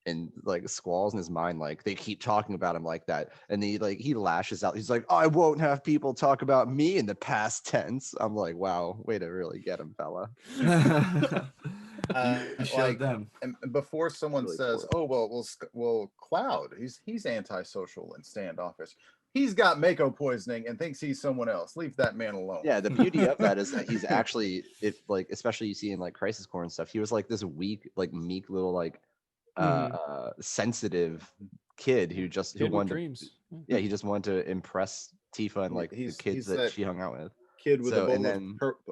and like Squall's in his mind, like they keep talking about him like that, and he lashes out. He's like, I won't have people talk about me in the past tense. I'm like, wow, way to really get him, fella. Like them. And before someone really says, well, Cloud, he's antisocial and standoffish. He's got Mako poisoning and thinks he's someone else. Leave that man alone. Yeah, the beauty of that is that he's actually, especially you see in like Crisis Core and stuff, he was like this weak, like meek little like sensitive kid who wanted dreams. He just wanted to impress Tifa and like the kids that she hung out with. Kid with a bowl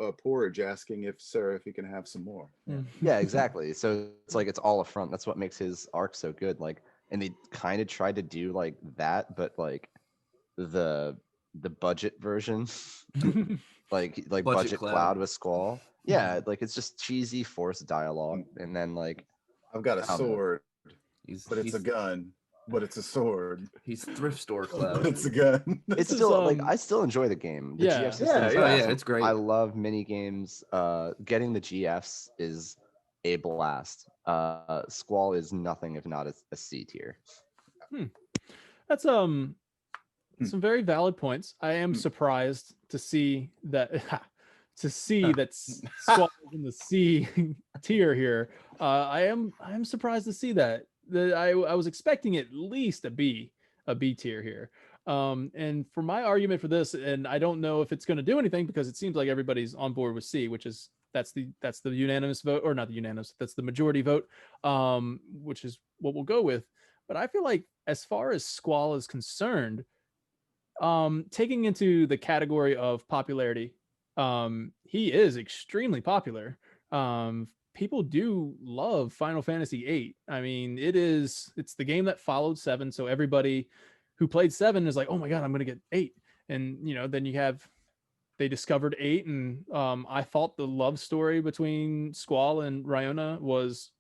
of porridge asking if he can have some more. Yeah, exactly. So it's like it's all a front. That's what makes his arc so good. Like, and they kind of tried to do like that, but like the budget version, like budget Cloud with Squall. Yeah, like it's just cheesy forced dialogue, and then like I've got a sword, but it's a gun. But it's a sword. He's thrift store Cloud. It's a gun. It's still like I still enjoy the game. The GF system is awesome. It's great. I love mini games. Getting the GFs is a blast. Squall is nothing if not a C tier. That's some very valid points. I am surprised to see that Squall in the C tier here. I am surprised to see that. I was expecting at least a B tier here. And for my argument for this, and I don't know if it's going to do anything because it seems like everybody's on board with C, which is that's the unanimous vote, or not the unanimous, that's the majority vote, which is what we'll go with. But I feel like as far as Squall is concerned, taking into the category of popularity, he is extremely popular. People do love Final Fantasy VIII. I mean, it's the game that followed 7, so everybody who played 7 is like, oh my god, I'm gonna get 8. And then they discovered 8, and I thought the love story between Squall and Ryona was,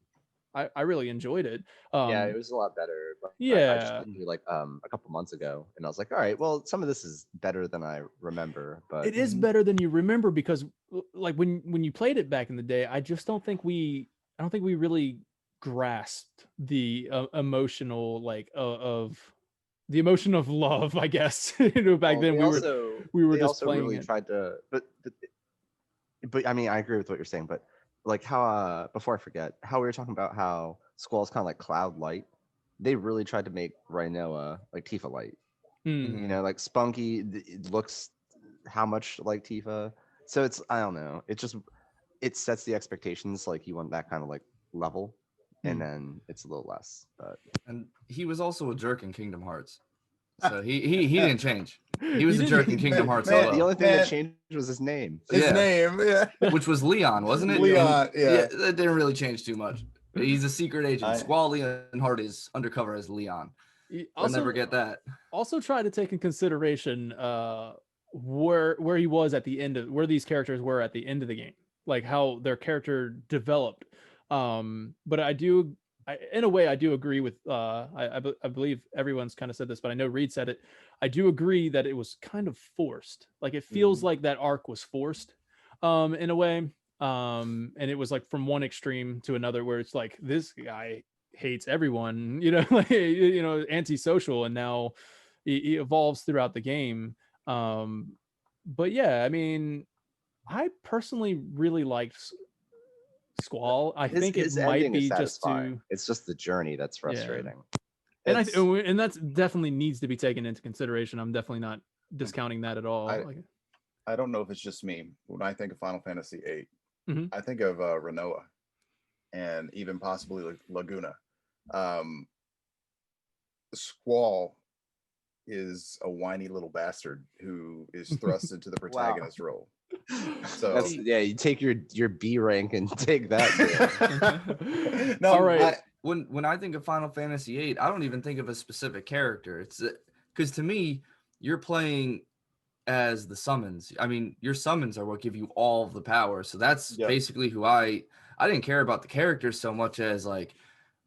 I really enjoyed it. Yeah, it was a lot better. But I just Yeah, played it like a couple months ago, and I was like, all right, well, some of this is better than I remember, but it is better than you remember because like when you played it back in the day, I don't think we really grasped the emotional like of the emotion of love, I guess. Back well, then we were they just also playing really it. tried to, but I mean, I agree with what you're saying, but like how before I forget, how we were talking about how Squall's kind of like Cloud Light. They really tried to make Rhinoa like Tifa Light. Mm. You know, like Spunky, it looks how much like Tifa. So it's, I don't know. It sets the expectations like you want that kind of like level, and then it's a little less. But And he was also a jerk in Kingdom Hearts, so he didn't change. He was a didn't- jerk in Kingdom Hearts man, as the well, only thing man. that changed was his name. His Yeah. name, yeah. which was Leon, wasn't it? Leon, And, yeah. that didn't really change too much. He's a secret agent. I- Squall Leonhardt is undercover as Leon. I'll never get that. Also try to take in consideration where he was at the end of where these characters were at the end of the game, like how their character developed. But in a way I do agree with I believe everyone's kind of said this, but I know Reed said it. I do agree that it was kind of forced. Like it feels like that arc was forced in a way. And it was like from one extreme to another where it's like this guy hates everyone, like antisocial, and now he evolves throughout the game. But yeah, I mean, I personally really liked Squall. I think it His might ending is be just satisfying. to It's just the journey that's frustrating. and It's- and that's definitely needs to be taken into consideration. I'm definitely not discounting that at all. I don't know if it's just me. When I think of Final Fantasy VIII, Mhm. I think of Renoa and even possibly Laguna. Squall is a whiny little bastard who is thrust into the protagonist role. So Yeah, you take your B rank and take that. no, All right. When I think of Final Fantasy VIII, I don't even think of a specific character. It's because to me, you're playing as the summons. I mean, your summons are what give you all of the power. So that's basically who I didn't care about the characters so much as like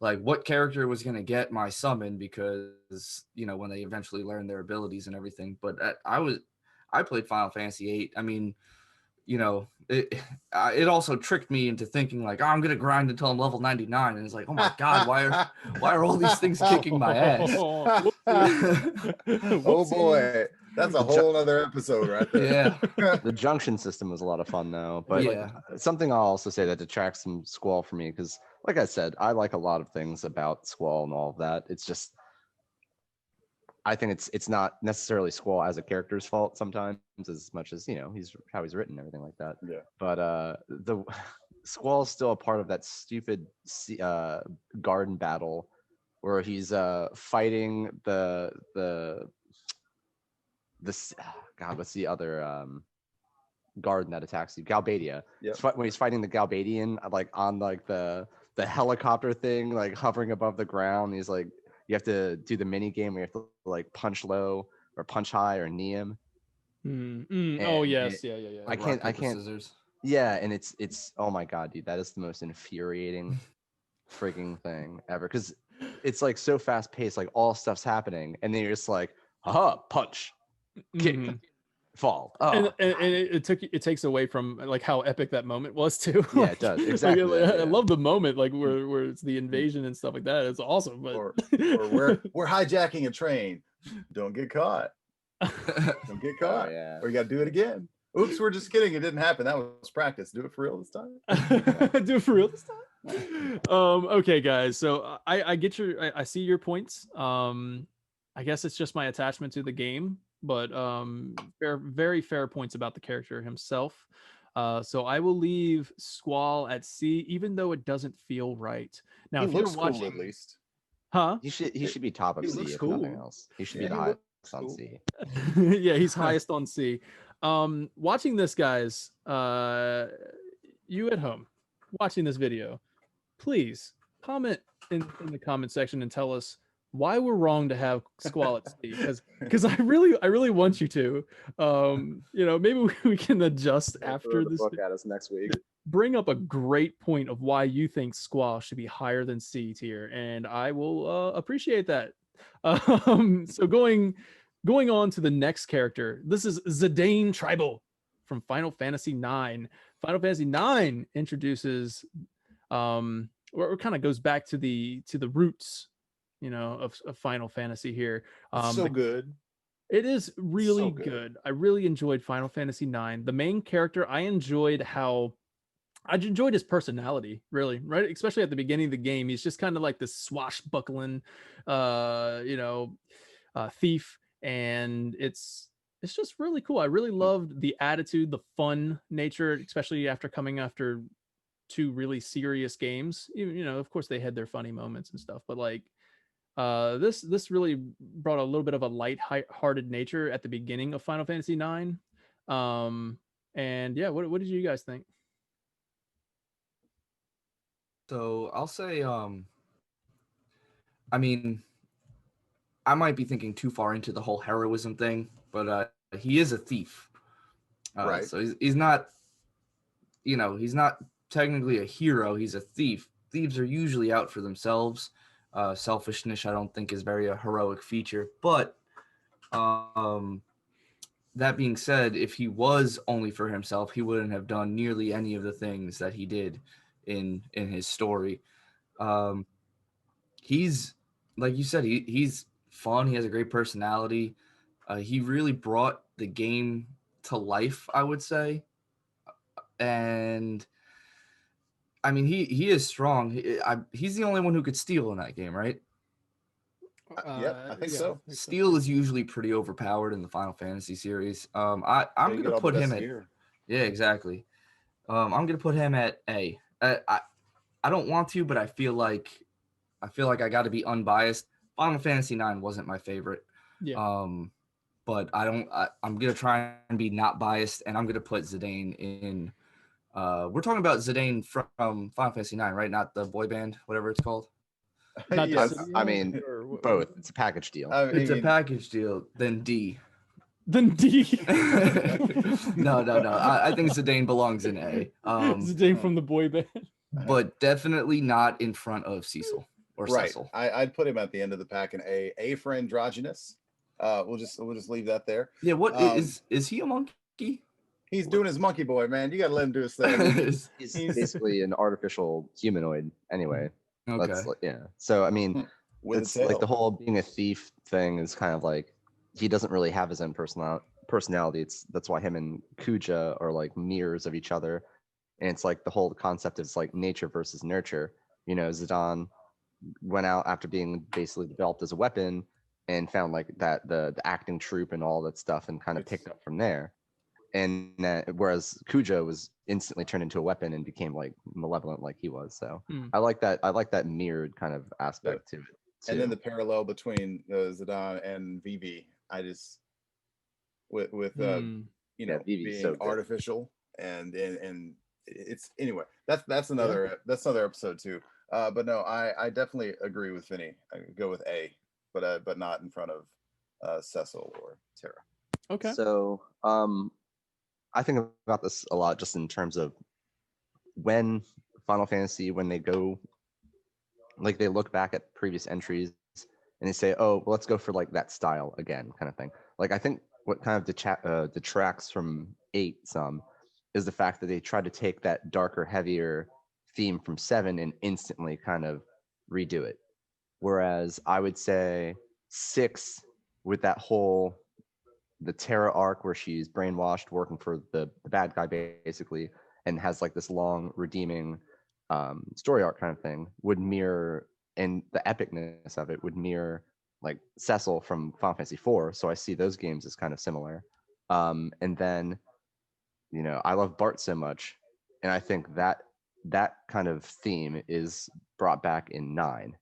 what character was going to get my summon, because when they eventually learn their abilities and everything. But I played Final Fantasy VIII. I mean, it also tricked me into thinking like, oh, I'm gonna grind until I'm level 99, and it's like, oh my god, why are all these things kicking my ass? Oh boy, that's a whole other episode right there. Yeah. The junction system was a lot of fun though, but Yeah. something I'll also say that detracts from Squall for me, because like I said, I like a lot of things about Squall and all of that. It's just, I think it's not necessarily Squall as a character's fault sometimes, as much as he's how he's written and everything like that. Yeah. But the Squall is still a part of that stupid garden battle where he's fighting the God, what's the other garden that attacks you? Galbadia. Yep. When he's fighting the Galbadian, like on like the helicopter thing, like hovering above the ground. He's like, you have to do the mini game where you have to like punch low or punch high or knee him. Oh yes, yeah. I can't. Scissors. Yeah, and it's oh my god, dude, that is the most infuriating freaking thing ever, because it's like so fast paced, like all stuff's happening, and then you're just like, haha, punch, kick, fall. Oh, and it takes away from like how epic that moment was too. Yeah, it does. Exactly. I love the moment, like where it's the invasion and stuff like that. It's awesome. But or we're hijacking a train. Don't get caught. Don't get caught. Oh, yeah. Or you got to do it again. Oops, we're just kidding. It didn't happen. That was practice. Do it for real this time. Do it for real this time. Okay, guys. So I get I see your points. I guess it's just my attachment to the game, but very fair points about the character himself. So I will leave Squall at C, even though it doesn't feel right. Now, He if you're looks watching, cool at least. huh? He should be top of He C looks if cool. nothing else. He should be Yeah, the he highest looks on cool. C. Yeah, he's highest on C. Watching this, guys, you at home watching this video, please comment in the comment section and tell us why we're wrong to have Squall at C, because I really want you to. Maybe we can adjust after Throw the this. book at us next week. bring up a great point of why you think Squall should be higher than C tier, and I will appreciate that. So going on to the next character. This is Zidane Tribal from Final Fantasy IX. Final Fantasy IX introduces or kind of goes back to the roots, of Final Fantasy here. So good. It is really So good. good. I really enjoyed Final Fantasy IX. The main character, I enjoyed his personality, really, right? Especially at the beginning of the game. He's just kind of like this swashbuckling, thief, and it's just really cool. I really loved the attitude, the fun nature, especially after coming after two really serious games. Of course they had their funny moments and stuff, but like this really brought a little bit of a light-hearted nature at the beginning of Final Fantasy IX. And yeah, what did you guys think? So I'll say, I mean, I might be thinking too far into the whole heroism thing, but he is a thief. Right. So he's not, he's not technically a hero. He's a thief. Thieves are usually out for themselves. Selfishness, I don't think, is very a heroic feature. But that being said, if he was only for himself, he wouldn't have done nearly any of the things that he did in his story. He's, like you said, he's fun. He has a great personality. He really brought the game to life, I would say. And I mean, he is strong. He's the only one who could steal in that game, right? Yep, I think Yeah, so. Steal is usually pretty overpowered in the Final Fantasy series. I'm You get gonna all the put him best at gear. yeah, exactly. I'm gonna put him at A. I don't want to, but I feel like I got to be unbiased. Final Fantasy IX wasn't my favorite. yeah. But I'm gonna try and be not biased, and I'm gonna put Zidane in. We're talking about Zidane from Final Fantasy IX, right? Not the boy band, whatever it's called. Not Yes. Dissidia, I mean, or both. It's a package deal. I It's a mean, package deal. Then D. Then D. No. I think Zidane belongs in A. Zidane from the boy band. But definitely not in front of Cecil or right. Cecil. I'd put him at the end of the pack in A for androgynous. We'll just leave that there. Yeah, what is he a monkey? He's doing his monkey boy, man. You gotta let him do his thing. He's basically an artificial humanoid anyway. Okay. Yeah. So I mean, With it's a tail. like the whole being a thief thing is kind of like he doesn't really have his own personality. That's why him and Kuja are like mirrors of each other. And it's like the whole concept is like nature versus nurture. Zidane went out after being basically developed as a weapon and found like that the acting troupe and all that stuff and kind of picked up from there. And whereas Kuja was instantly turned into a weapon and became like malevolent like he was. So I like that mirrored kind of aspect to it too. And then the parallel between Zidane and Vivi, I just with Vivi's being so good. artificial and it's anyway. That's another episode too. But no, I definitely agree with Vinny. I go with A, but not in front of Cecil or Tara. Okay. So I think about this a lot just in terms of when Final Fantasy, when they go, like they look back at previous entries and they say, oh, well, let's go for like that style again, kind of thing. Like I think what kind of detracts from 8 some is the fact that they try to take that darker, heavier theme from 7 and instantly kind of redo it. Whereas I would say 6 with that whole the Terra arc where she's brainwashed, working for the bad guy basically, and has like this long redeeming story arc kind of thing would mirror, and the epicness of it would mirror like Cecil from Final Fantasy IV. So I see those games as kind of similar. And then, I love Bart so much, and I think that kind of theme is brought back in 9.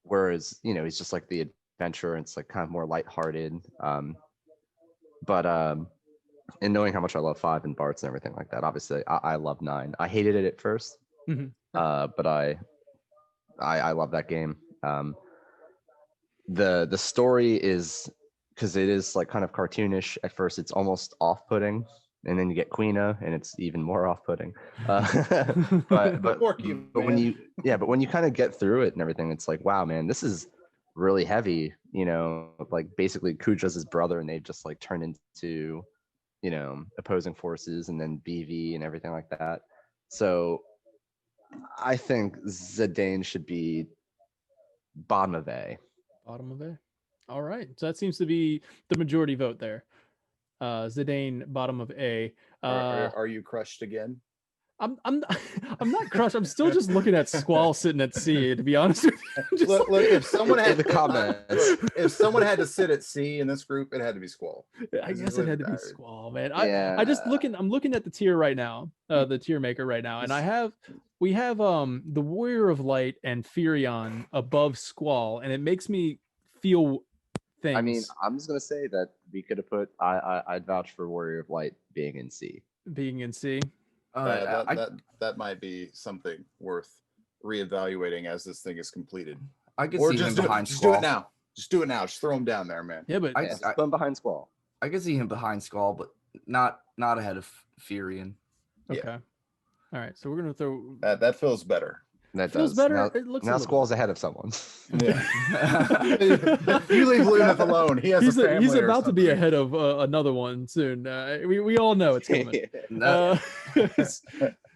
Whereas, he's just like the adventure, and it's like kind of more lighthearted. But and knowing how much I love 5 and Bart's and everything like that, obviously I love 9. I hated it at first, but I love that game. The story is, because it is like kind of cartoonish at first, it's almost off-putting and then you get Queena, and it's even more off-putting. But when you kind of get through it and everything, it's like, wow, man, this is really heavy. Like basically Kuja's his brother, and they just like turn into opposing forces, and then BV and everything like that. So I think Zidane should be bottom of A. Bottom of A. All right. So that seems to be the majority vote there. Zidane, bottom of A. Are you crushed again? I'm I'm not crushed. I'm still just looking at Squall sitting at C, to be honest with you. Just Look, if someone had in the comments, if someone had to sit at C in this group, it had to be Squall. I guess it had to be Squall, man. Yeah. I'm looking at the tier right now, the Tiermaker right now, and we have the Warrior of Light and Furion above Squall, and it makes me feel things. I mean, I'm just gonna say that we could have put. I'd vouch for Warrior of Light being in C. Being in C. That might be something worth reevaluating as this thing is completed. I could see him behind Squall. Just do it now. Just do it now. Just throw him down there, man. Yeah, but I put him behind Squall. I could see him behind Squall, but not ahead of Furion. Okay. Yeah. All right. So we're gonna throw that feels better. That feels does. better. Now, it looks now Squall's ahead of someone. Yeah. You leave Luneth alone. He has a family. He's about to be ahead of another one soon. We all know it's coming.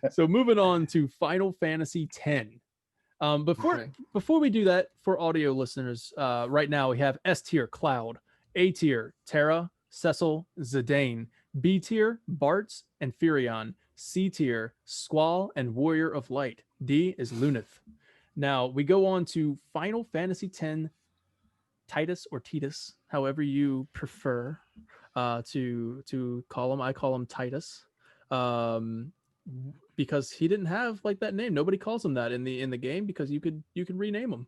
So moving on to Final Fantasy X. Before we do that, for audio listeners, right now we have S tier Cloud, A tier Terra, Cecil, Zidane, B tier Bartz and Furion, C tier Squall and Warrior of Light, D is Luneth. Now we go on to Final Fantasy X Titus or Titus, however you prefer to call him. I call him Titus. Because he didn't have like that name. Nobody calls him that in the game because you could rename him.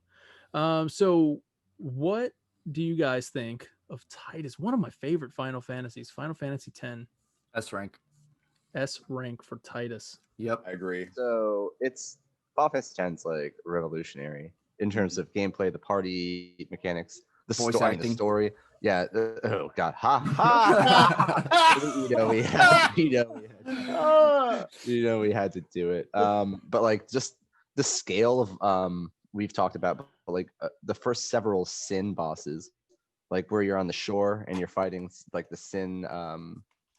So what do you guys think of Titus? One of my favorite Final Fantasies, Final Fantasy X. S rank. S rank for Titus. Yep, I agree. So it's Final Fantasy X's like revolutionary in terms of gameplay, the party mechanics, the voice acting, the story. Yeah. Oh God. Ha ha. We had to do it. But like just the scale of we've talked about, but like the first several Sin bosses, like where you're on the shore and you're fighting like the Sin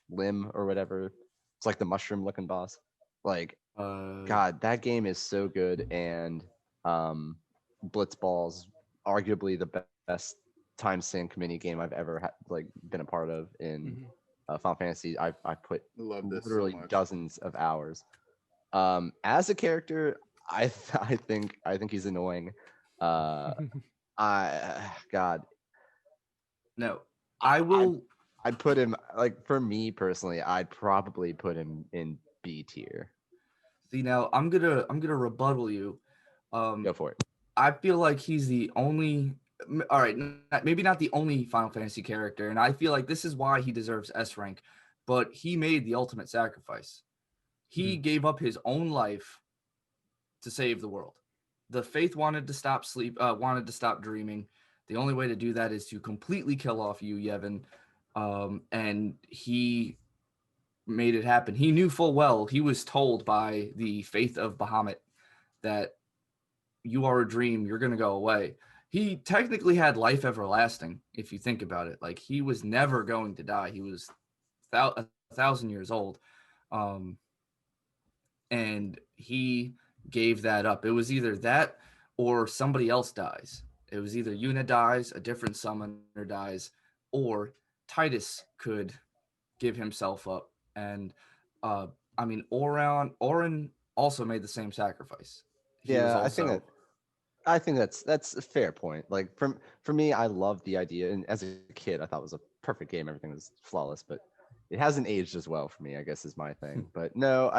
limb or whatever. It's like the mushroom looking boss. Like God, that game is so good, and Blitzball's arguably the best time sync mini game I've ever been a part of in Final Fantasy. I put literally so dozens of hours. As a character, I think he's annoying. God, no, I will. I'd put him, like, for me personally, I'd probably put him in B tier. See, now I'm gonna rebuttal you. Go for it. I feel like he's the only. All right, maybe not the only Final Fantasy character, and I feel like this is why he deserves S rank. But he made the ultimate sacrifice. He gave up his own life to save the world. The Faith wanted to stop dreaming. The only way to do that is to completely kill off you, Yevon. And he made it happen. He knew full well, he was told by the Faith of Bahamut that you are a dream, you're going to go away. He technically had life everlasting, if you think about it. Like, he was never going to die. He was 1,000 years old. And he gave that up. It was either that or somebody else dies. It was either Yuna dies, a different summoner dies, or Titus could give himself up. And I mean, Auron also made the same sacrifice. I think that's a fair point. Like, for me, I love the idea, and as a kid, I thought it was a perfect game. Everything was flawless, but it hasn't aged as well for me, I guess, is my thing. But no,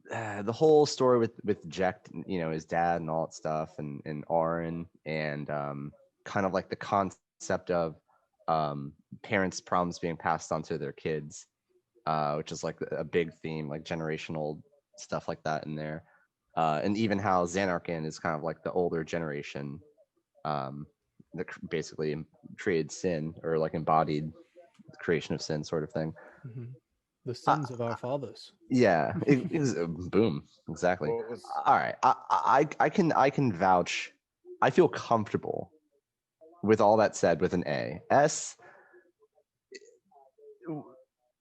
the whole story with Jack, his dad and all that stuff, and Auron, and kind of like the concept of parents' problems being passed on to their kids, which is like a big theme, like generational stuff like that in there. And even how Xanarkand is kind of like the older generation that basically created sin, or like embodied the creation of sin, sort of thing. The sins of our fathers. Yeah, it is boom. Exactly. What was All right. I can vouch. I feel comfortable with all that said with an A. S,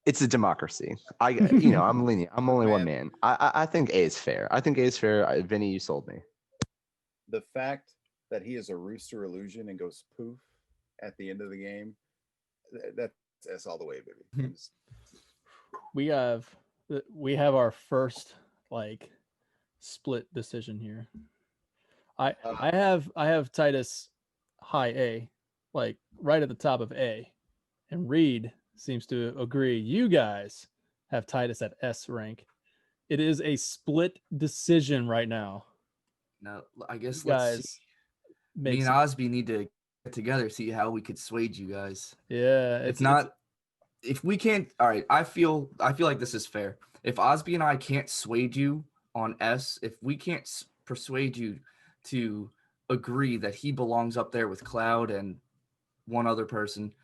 it's a democracy. I'm lenient. I'm only one man. I think A is fair. I think A is fair. Vinny, you sold me. the fact that he is a rooster illusion and goes poof at the end of the game? That's S all the way, baby. We have our first like split decision here. I have Titus high A, like right at the top of A, and Reed seems to agree. You guys have Titus at S rank. It is a split decision right now. Now, I guess You let's see. guys Me make and some- Osby need to get together, see how we could sway you guys. yeah. It's not. If we can't, all right. I feel like this is fair. If Osby and I can't sway you on S, if we can't persuade you to agree that he belongs up there with Cloud and one other person,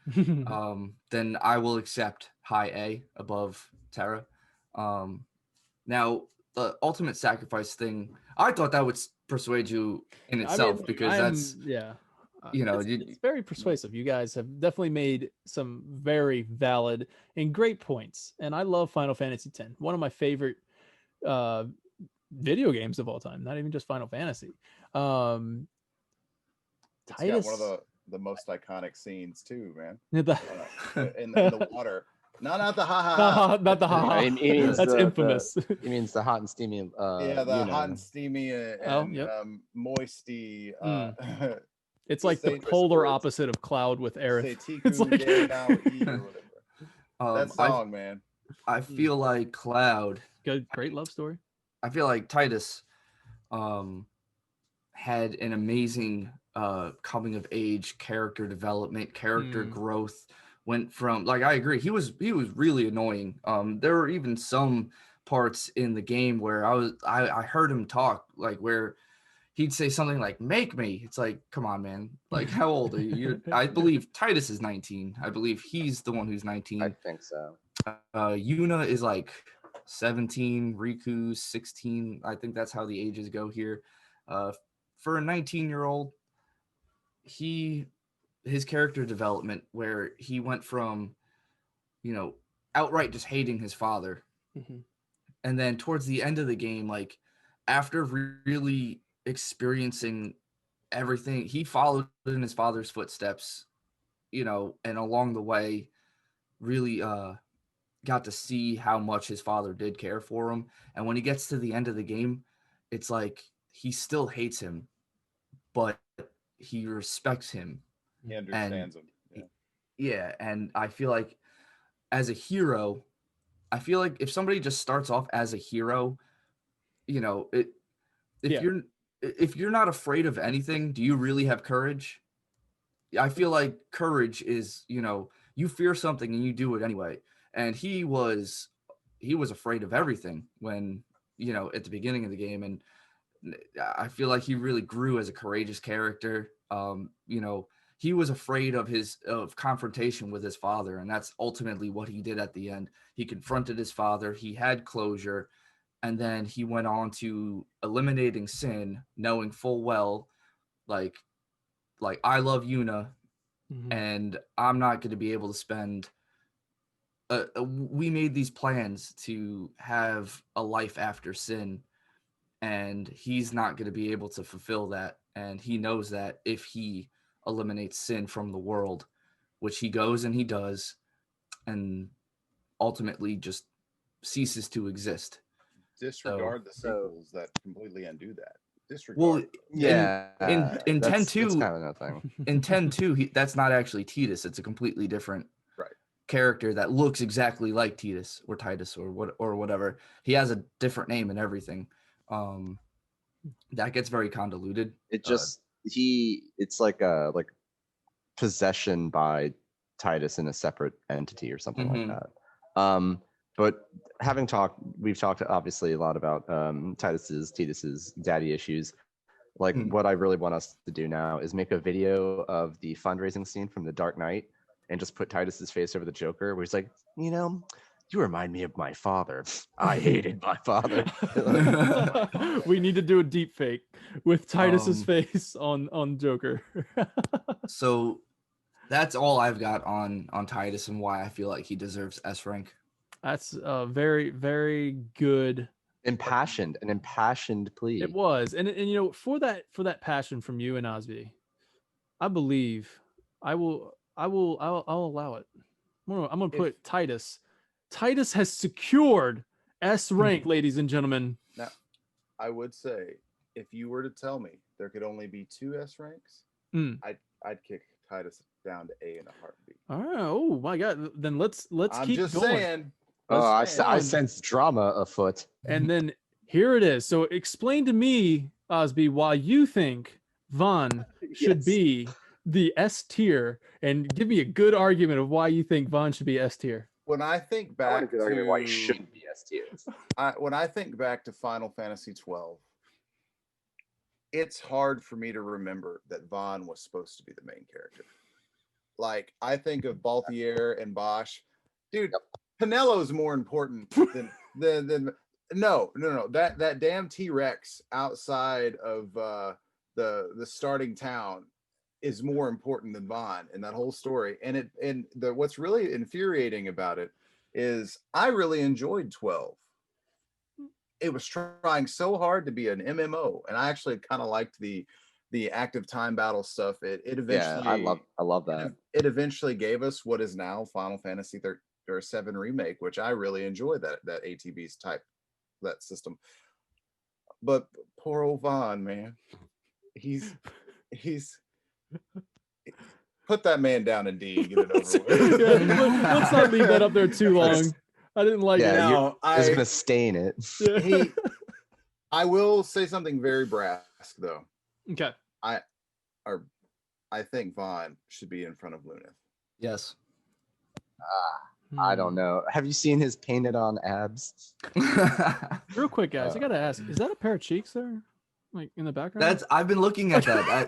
then I will accept high A above Terra. Now the ultimate sacrifice thing, I thought that would persuade you in itself because that's it's very persuasive. You guys have definitely made some very valid and great points, and I love Final Fantasy X, one of my favorite video games of all time, not even just Final Fantasy. It's Titus, got one of the most iconic scenes too, man. the, In the water. No, not the ha ha ha. not the ha. He means That's the- infamous. He means the hot and steamy. Yeah, the Yuna. hot and steamy and yep. Moisty. It's like the dangerous polar words. opposite of Cloud with Aerith. Seitiku It's like de Nao I or whatever. That song, man. I feel like Cloud. good, great love story. I feel like Titus had an amazing coming of age, character development, character growth. Went from, like, I agree, he was really annoying. There were even some parts in the game where I heard him talk, like where he'd say something like "make me." It's like, come on, man. Like, how old are you? I believe Titus is 19. I believe he's the one who's 19. I think so. Yuna is like 17, Riku's 16. I think that's how the ages go here. For a 19-year-old, his character development, where he went from, outright just hating his father, and then towards the end of the game, like after really experiencing everything, he followed in his father's footsteps, and along the way, really got to see how much his father did care for him. And when he gets to the end of the game, it's like he still hates him, but he respects him. He understands him. Yeah, and I feel like as a hero, I feel like if somebody just starts off as a hero, if you're not afraid of anything, do you really have courage? I feel like courage is, you fear something and you do it anyway. And he was afraid of everything when, at the beginning of the game. And I feel like he really grew as a courageous character. He was afraid of confrontation with his father, and that's ultimately what he did at the end. He confronted his father, he had closure, and then he went on to eliminating sin, knowing full well, like I love Yuna, and I'm not going to be able to spend. We made these plans to have a life after sin, and he's not going to be able to fulfill that, and he knows that if he eliminates sin from the world, which he goes and he does, and ultimately just ceases to exist. Disregard the sequels that completely undo that. Disregard. Well, Yeah. in that's 10-2, kind of another thing. in 10-2, that's not actually Titus. It's a completely different character that looks exactly like Titus or Titus or whatever. He has a different name and everything. That gets very convoluted. It just it's like possession by Titus in a separate entity or something like that. But we've talked obviously a lot about Titus's daddy issues. Like what I really want us to do now is make a video of the fundraising scene from The Dark Knight and just put Titus's face over the Joker, where he's like, You remind me of my father. I hated my father. We need to do a deep fake with Titus's Um, face on Joker. So that's all I've got on Titus and why I feel like he deserves S rank. That's a very, very good. An impassioned plea. It was, and for that passion from you and Osby, I believe I'll allow it. I'm gonna put Titus. Titus has secured S rank, ladies and gentlemen. Now, I would say if you were to tell me there could only be 2 S ranks, I'd kick Titus down to A in a heartbeat. Oh my god! Then let's I'm keep just going. saying. I sense drama afoot. And then here it is. So explain to me, Osby, why you think Vaughn should be the S tier, and give me a good argument of why you think Vaughn should be S tier. When I think back to why he shouldn't be S tier. when I think back to Final Fantasy 12, it's hard for me to remember that Vaughn was supposed to be the main character. Like, I think of Balthier and Bosch. Dude, Pinello's more important than no. That damn T-Rex outside of the starting town is more important than Vaughn in that whole story. And what's really infuriating about it is I really enjoyed 12. It was trying so hard to be an MMO, and I actually kind of liked the active time battle stuff. It eventually, I love that. It eventually gave us what is now Final Fantasy 7 remake, which I really enjoyed that ATB's type, that system. But poor old Vaughn, man, he's put that man down in D, get it over with. Let's not leave that up there too long. I didn't like it. No, I was gonna stain it. I will say something very brass though. Okay. I think Vaughn should be in front of Lunith. Yes. I don't know. Have you seen his painted on abs? Real quick, guys, I gotta ask: is that a pair of cheeks there, like in the background? I've been looking at that.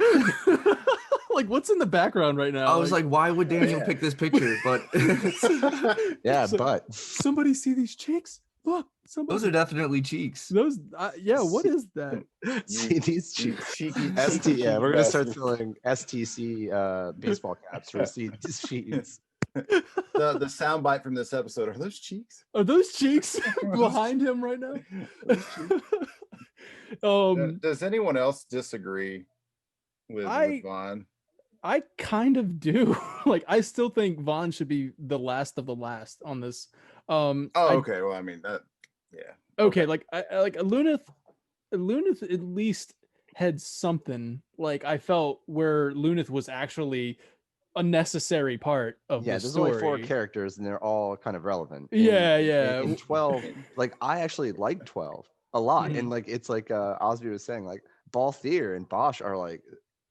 Like, what's in the background right now? I was like, why would Daniel pick this picture? But but somebody see these cheeks? Look, those are definitely cheeks. Those, what is that? See these cheeks? ST, yeah, we're gonna start filling STC baseball caps for these cheeks. The soundbite from this episode, are those cheeks? Are those cheeks behind him right now? Does anyone else disagree with Vaughn? I kind of do. Like, I still think Vaughn should be the last of the last on this. Okay. Well, I mean that. Yeah. Okay. Like, I like Lunith at least had something. Like, I felt where Lunith was actually a necessary part of the story. There's only 4 characters and they're all kind of relevant. In 12, like, I actually like 12 a lot. And like, it's like Osby was saying, like, Balthier and Bosch are like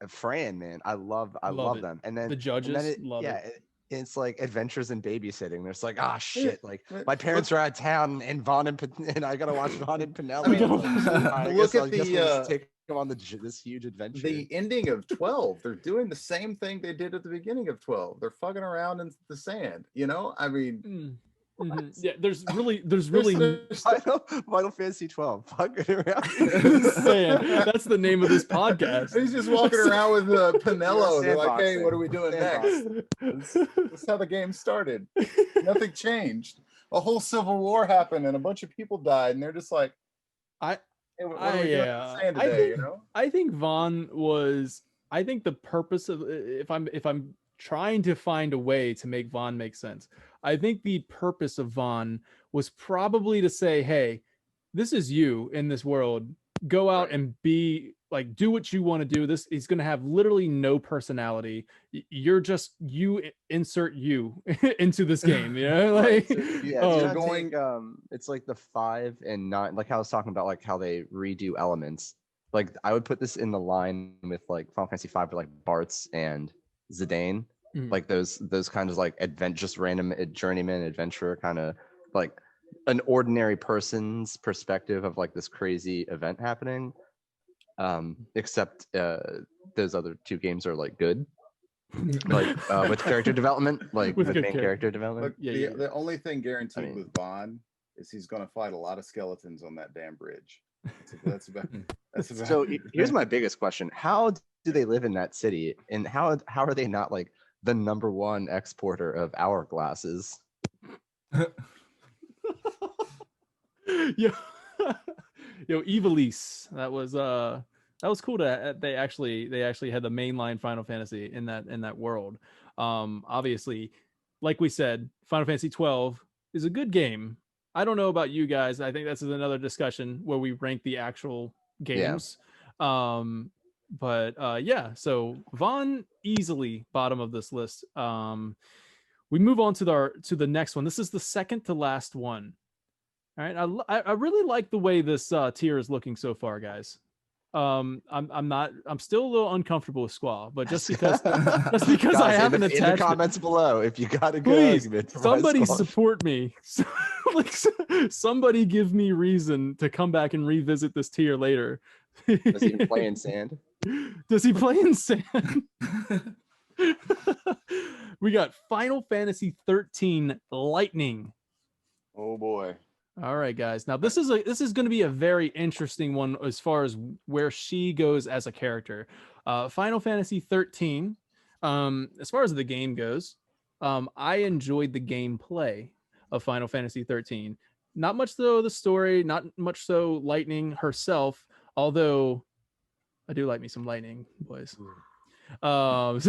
Fran, man. I love them. And then the judges love it. It's like adventures in babysitting. There's like, shit, like my parents are out of town and Vaughn and I gotta watch Vaughn and Penelope. Look at take them on this huge adventure. The ending of 12, they're doing the same thing they did at the beginning of 12. They're fucking around in the sand, I mean, yeah, there's really Final Fantasy 12 fucking around. That's the name of this podcast. He's just walking around with Pinello. They're like, hey, what are we doing next? That's how the game started. Nothing changed. A whole civil war happened and a bunch of people died, and they're just like, what are we doing today, I think Vaughn was, I think the purpose of, if I'm trying to find a way to make Vaughn make sense, I think the purpose of Vaughn was probably to say, hey, this is you in this world. Go out and be like, do what you want to do. This is going to have literally no personality. You're just, you insert you into this game, like, it's like the 5 and 9, like how I was talking about, like how they redo elements. Like, I would put this in the line with like Final Fantasy 5 with like Bartz and Zidane. Like those kinds of like just random journeyman adventurer, kind of like an ordinary person's perspective of like this crazy event happening. Except those other 2 games are like good. Like with character development, like With with good main character development. Look, Yeah, the only thing guaranteed I mean- with Vaughn is he's going to fight a lot of skeletons on that damn bridge. That's about. That's about. So here's my biggest question: how do they live in that city, and how are they not like the #1 exporter of hourglasses? Yo, yo, Evilise. That was cool to they actually had the mainline Final Fantasy in that world. Obviously, like we said, Final Fantasy 12 is a good game. I don't know about you guys. I think this is another discussion where we rank the actual games. But yeah, so Vaughn easily bottom of this list. We move on to the next one. This is the second to last one. All right, I really like the way this tier is looking so far, guys. I'm still a little uncomfortable with Squall, but just because Guys, I have an in the attachment. comments below, if you got a good Please, argument, for somebody Squall. support me. Like, somebody give me reason to come back and revisit this tier later. Does he play in sand? Does he play in sand? We got Final Fantasy 13 Lightning. Oh boy. All right, guys. Now this is going to be a very interesting one as far as where she goes as a character. Final Fantasy 13. As far as the game goes, I enjoyed the gameplay of Final Fantasy 13. Not much though the story, not much so Lightning herself. Although I do like me some Lightning, boys. So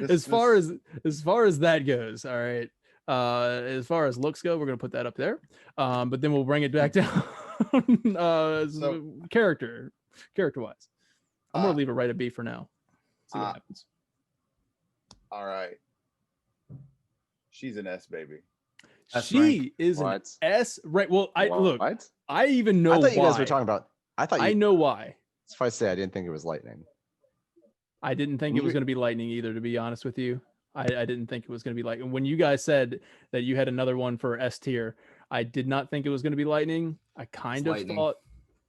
as far as that goes, all right. As far as looks go, we're gonna put that up there. But then we'll bring it back down. Character wise, I'm gonna leave it right at B for now. See what happens. All right. She's an S baby. She is an What? S, right? Well, look. What? I even know I thought you why. guys were talking about. I know why. Suffice to say, I didn't think it was lightning. I didn't think it was going to be Lightning either, to be honest with you. I didn't think it was going to be Lightning. When you guys said that you had another one for S tier, I did not think it was going to be Lightning. I kind of thought,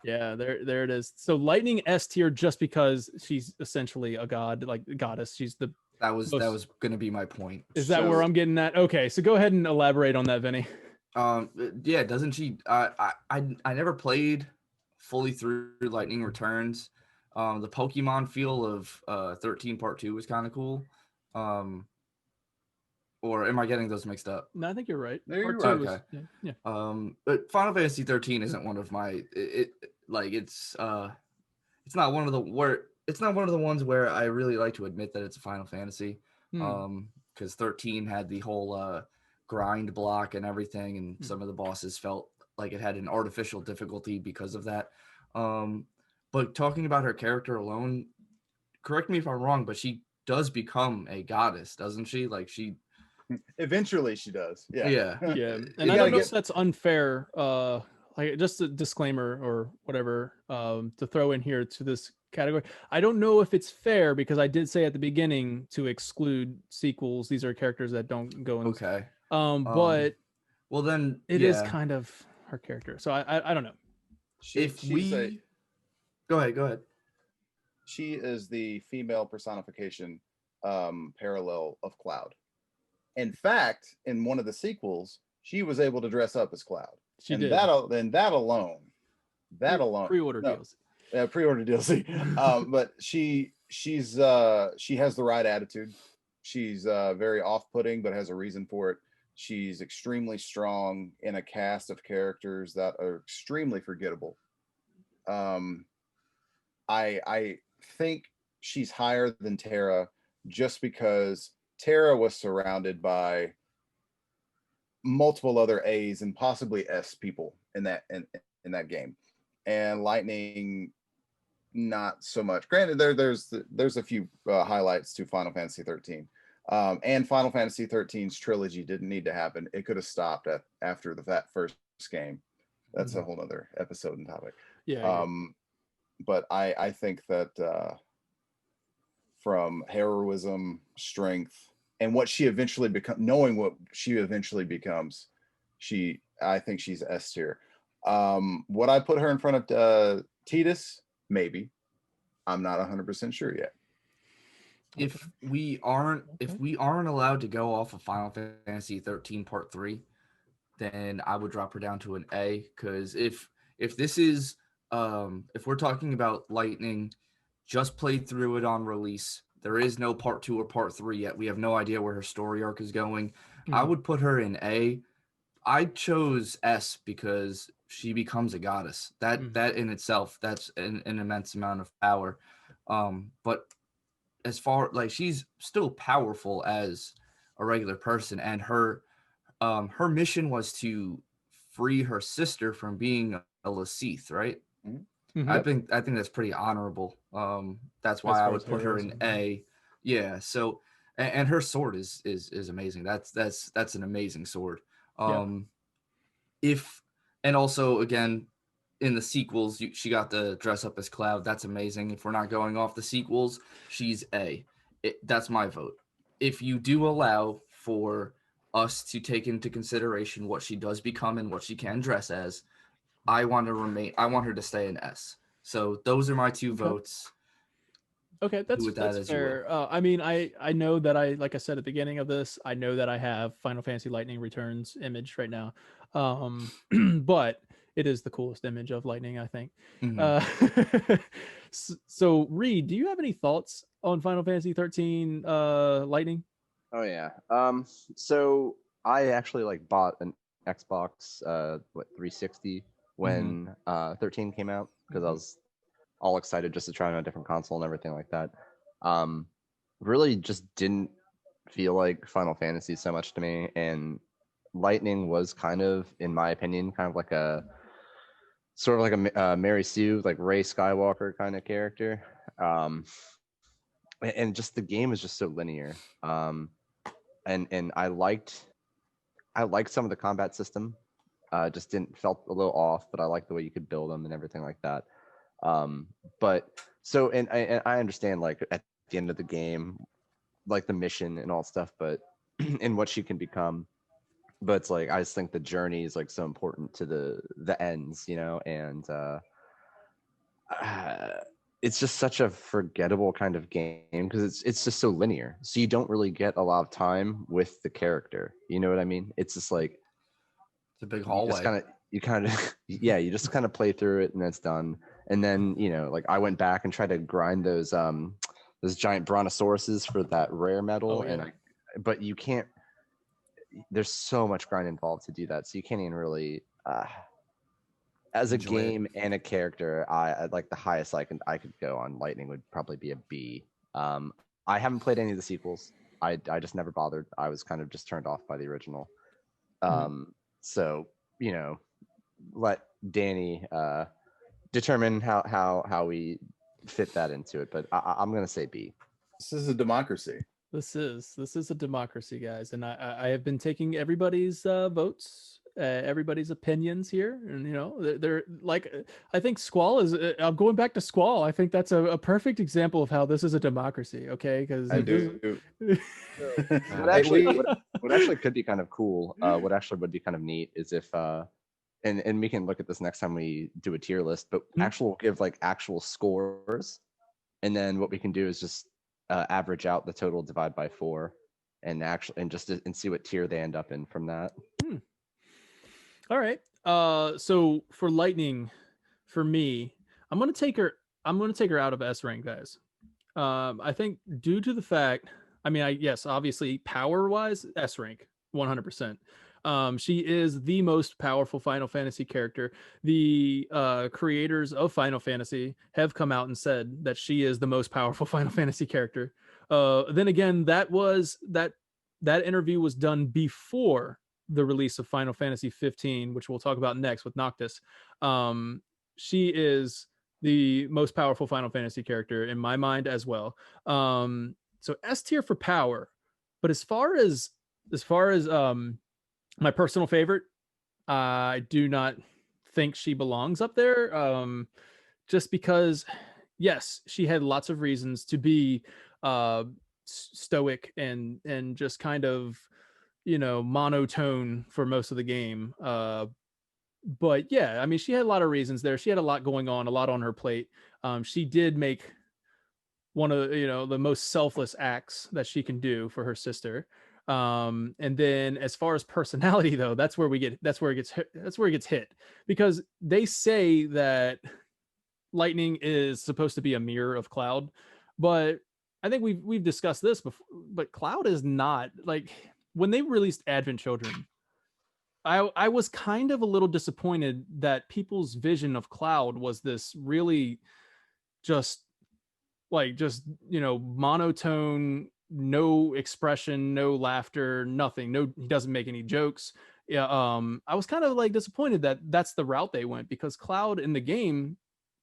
yeah, there it is. So Lightning S tier just because she's essentially a god, like a goddess. She's the that was going to be my point. Is that where I'm getting at? Okay, so go ahead and elaborate on that, Vinny. Yeah, doesn't she? I never played fully through Lightning Returns. The Pokemon feel of 13 Part 2 was kind of cool. Or am I getting those mixed up? No, I think you're right. No, you're Part 2 right. was, yeah. But Final Fantasy 13 isn't one of my it's not one of the ones where I really like to admit that it's a Final Fantasy. Because 13 had the whole grind block and everything, and some of the bosses felt like it had an artificial difficulty because of that. But talking about her character alone, correct me if I'm wrong, but she does become a goddess, doesn't she? Like she eventually she does. Yeah. Yeah. And I don't know if that's unfair. Like just a disclaimer or whatever to throw in here to this category. I don't know if it's fair because I did say at the beginning to exclude sequels. These are characters that don't go in. Okay. But well then it is kind of her character. So I don't know. Go ahead. She is the female personification parallel of Cloud. In fact, in one of the sequels, she was able to dress up as Cloud. She and did. That alone. Pre-order DLC. Yeah, pre-order DLC. But she has the right attitude. She's very off-putting, but has a reason for it. She's extremely strong in a cast of characters that are extremely forgettable. I think she's higher than Terra just because Terra was surrounded by multiple other A's and possibly S people in that game, and Lightning not so much. Granted, there's a few highlights to Final Fantasy 13, and Final Fantasy 13's trilogy didn't need to happen. It could have stopped after that first game. That's a whole other episode and topic. Yeah. But I think that from heroism, strength, and what she eventually knowing what she eventually becomes, I think she's S tier. Would I put her in front of Tidus? Maybe. I'm not 100% sure yet. if we aren't allowed to go off of Final Fantasy 13 Part 3, then I would drop her down to an A, because if this is if we're talking about Lightning just played through it on release, there is no Part 2 or Part 3 yet. We have no idea where her story arc is going. I would put her in A. I chose S because she becomes a goddess. That in itself, that's an immense amount of power. But as far like she's still powerful as a regular person, and her mission was to free her sister from being a Lasith, right? Mm-hmm. I think that's pretty honorable. That's why I would put her in A. Yeah. So, and her sword is amazing. That's an amazing sword. If, and also again, in the sequels, she got to dress up as Cloud. That's amazing. If we're not going off the sequels, she's A. That's my vote. If you do allow for us to take into consideration what she does become and what she can dress as, I want her to stay in S. So those are my two votes. Okay, that's fair. I mean, I know that like I said at the beginning of this, I know that I have Final Fantasy Lightning Returns image right now, but it is the coolest image of Lightning, I think. So Reed, do you have any thoughts on Final Fantasy 13 Lightning? Oh yeah. So I actually like bought an Xbox 360 when 13 came out, because I was all excited just to try on a different console and everything like that. Really just didn't feel like Final Fantasy so much to me, and Lightning was kind of, in my opinion, kind of like a sort of like a Mary Sue, like Rey Skywalker kind of character. And just the game is just so linear. And I liked some of the combat system. Just felt a little off, but I liked the way you could build them and everything like that. But so, and I understand, like, at the end of the game, like the mission and all stuff, but and what she can become. But it's like, I just think the journey is like so important to the ends, and it's just such a forgettable kind of game, because it's just so linear. So you don't really get a lot of time with the character. You know what I mean? It's just like, it's a big hallway. You kind of yeah, you just kind of play through it and it's done. And then, like, I went back and tried to grind those giant brontosauruses for that rare metal. But you can't, there's so much grind involved to do that. So you can't even really, as a game and a character, I like, the highest I could go on Lightning would probably be a B. I haven't played any of the sequels. I just never bothered. I was kind of just turned off by the original. So, let Danny determine how we fit that into it, but I'm gonna say B. This is a democracy. This is a democracy, guys, and I have been taking everybody's votes, everybody's opinions here, and they're like, I think Squall is. I'm going back to Squall. I think that's a perfect example of how this is a democracy. Okay, because I do. What actually could be kind of cool. What actually would be kind of neat is if and we can look at this next time we do a tier list, but we'll give like actual scores, and then what we can do is just average out the total, divide by 4, and see what tier they end up in from that. All right. So for Lightning, for me, I'm gonna take her out of S rank, guys. I think due to the fact, I mean, yes, obviously power wise, S rank, 100%. She is the most powerful Final Fantasy character. The creators of Final Fantasy have come out and said that she is the most powerful Final Fantasy character. Then again, that interview was done before the release of Final Fantasy 15, which we'll talk about next with Noctis. She is the most powerful Final Fantasy character in my mind as well. So S tier for power, but as far as my personal favorite, I do not think she belongs up there. Just because, yes, she had lots of reasons to be stoic and just kind of, monotone for most of the game. But yeah, I mean, she had a lot of reasons there. She had a lot going on, a lot on her plate. She did make one of the most selfless acts that she can do for her sister. And then as far as personality though, that's where it gets hit, because they say that Lightning is supposed to be a mirror of Cloud, but I think we've discussed this before, but Cloud is not. Like, when they released Advent Children, I was kind of a little disappointed that people's vision of Cloud was this really just monotone, no expression, no laughter, nothing. No, he doesn't make any jokes. Yeah, I was kind of like disappointed that that's the route they went, because Cloud in the game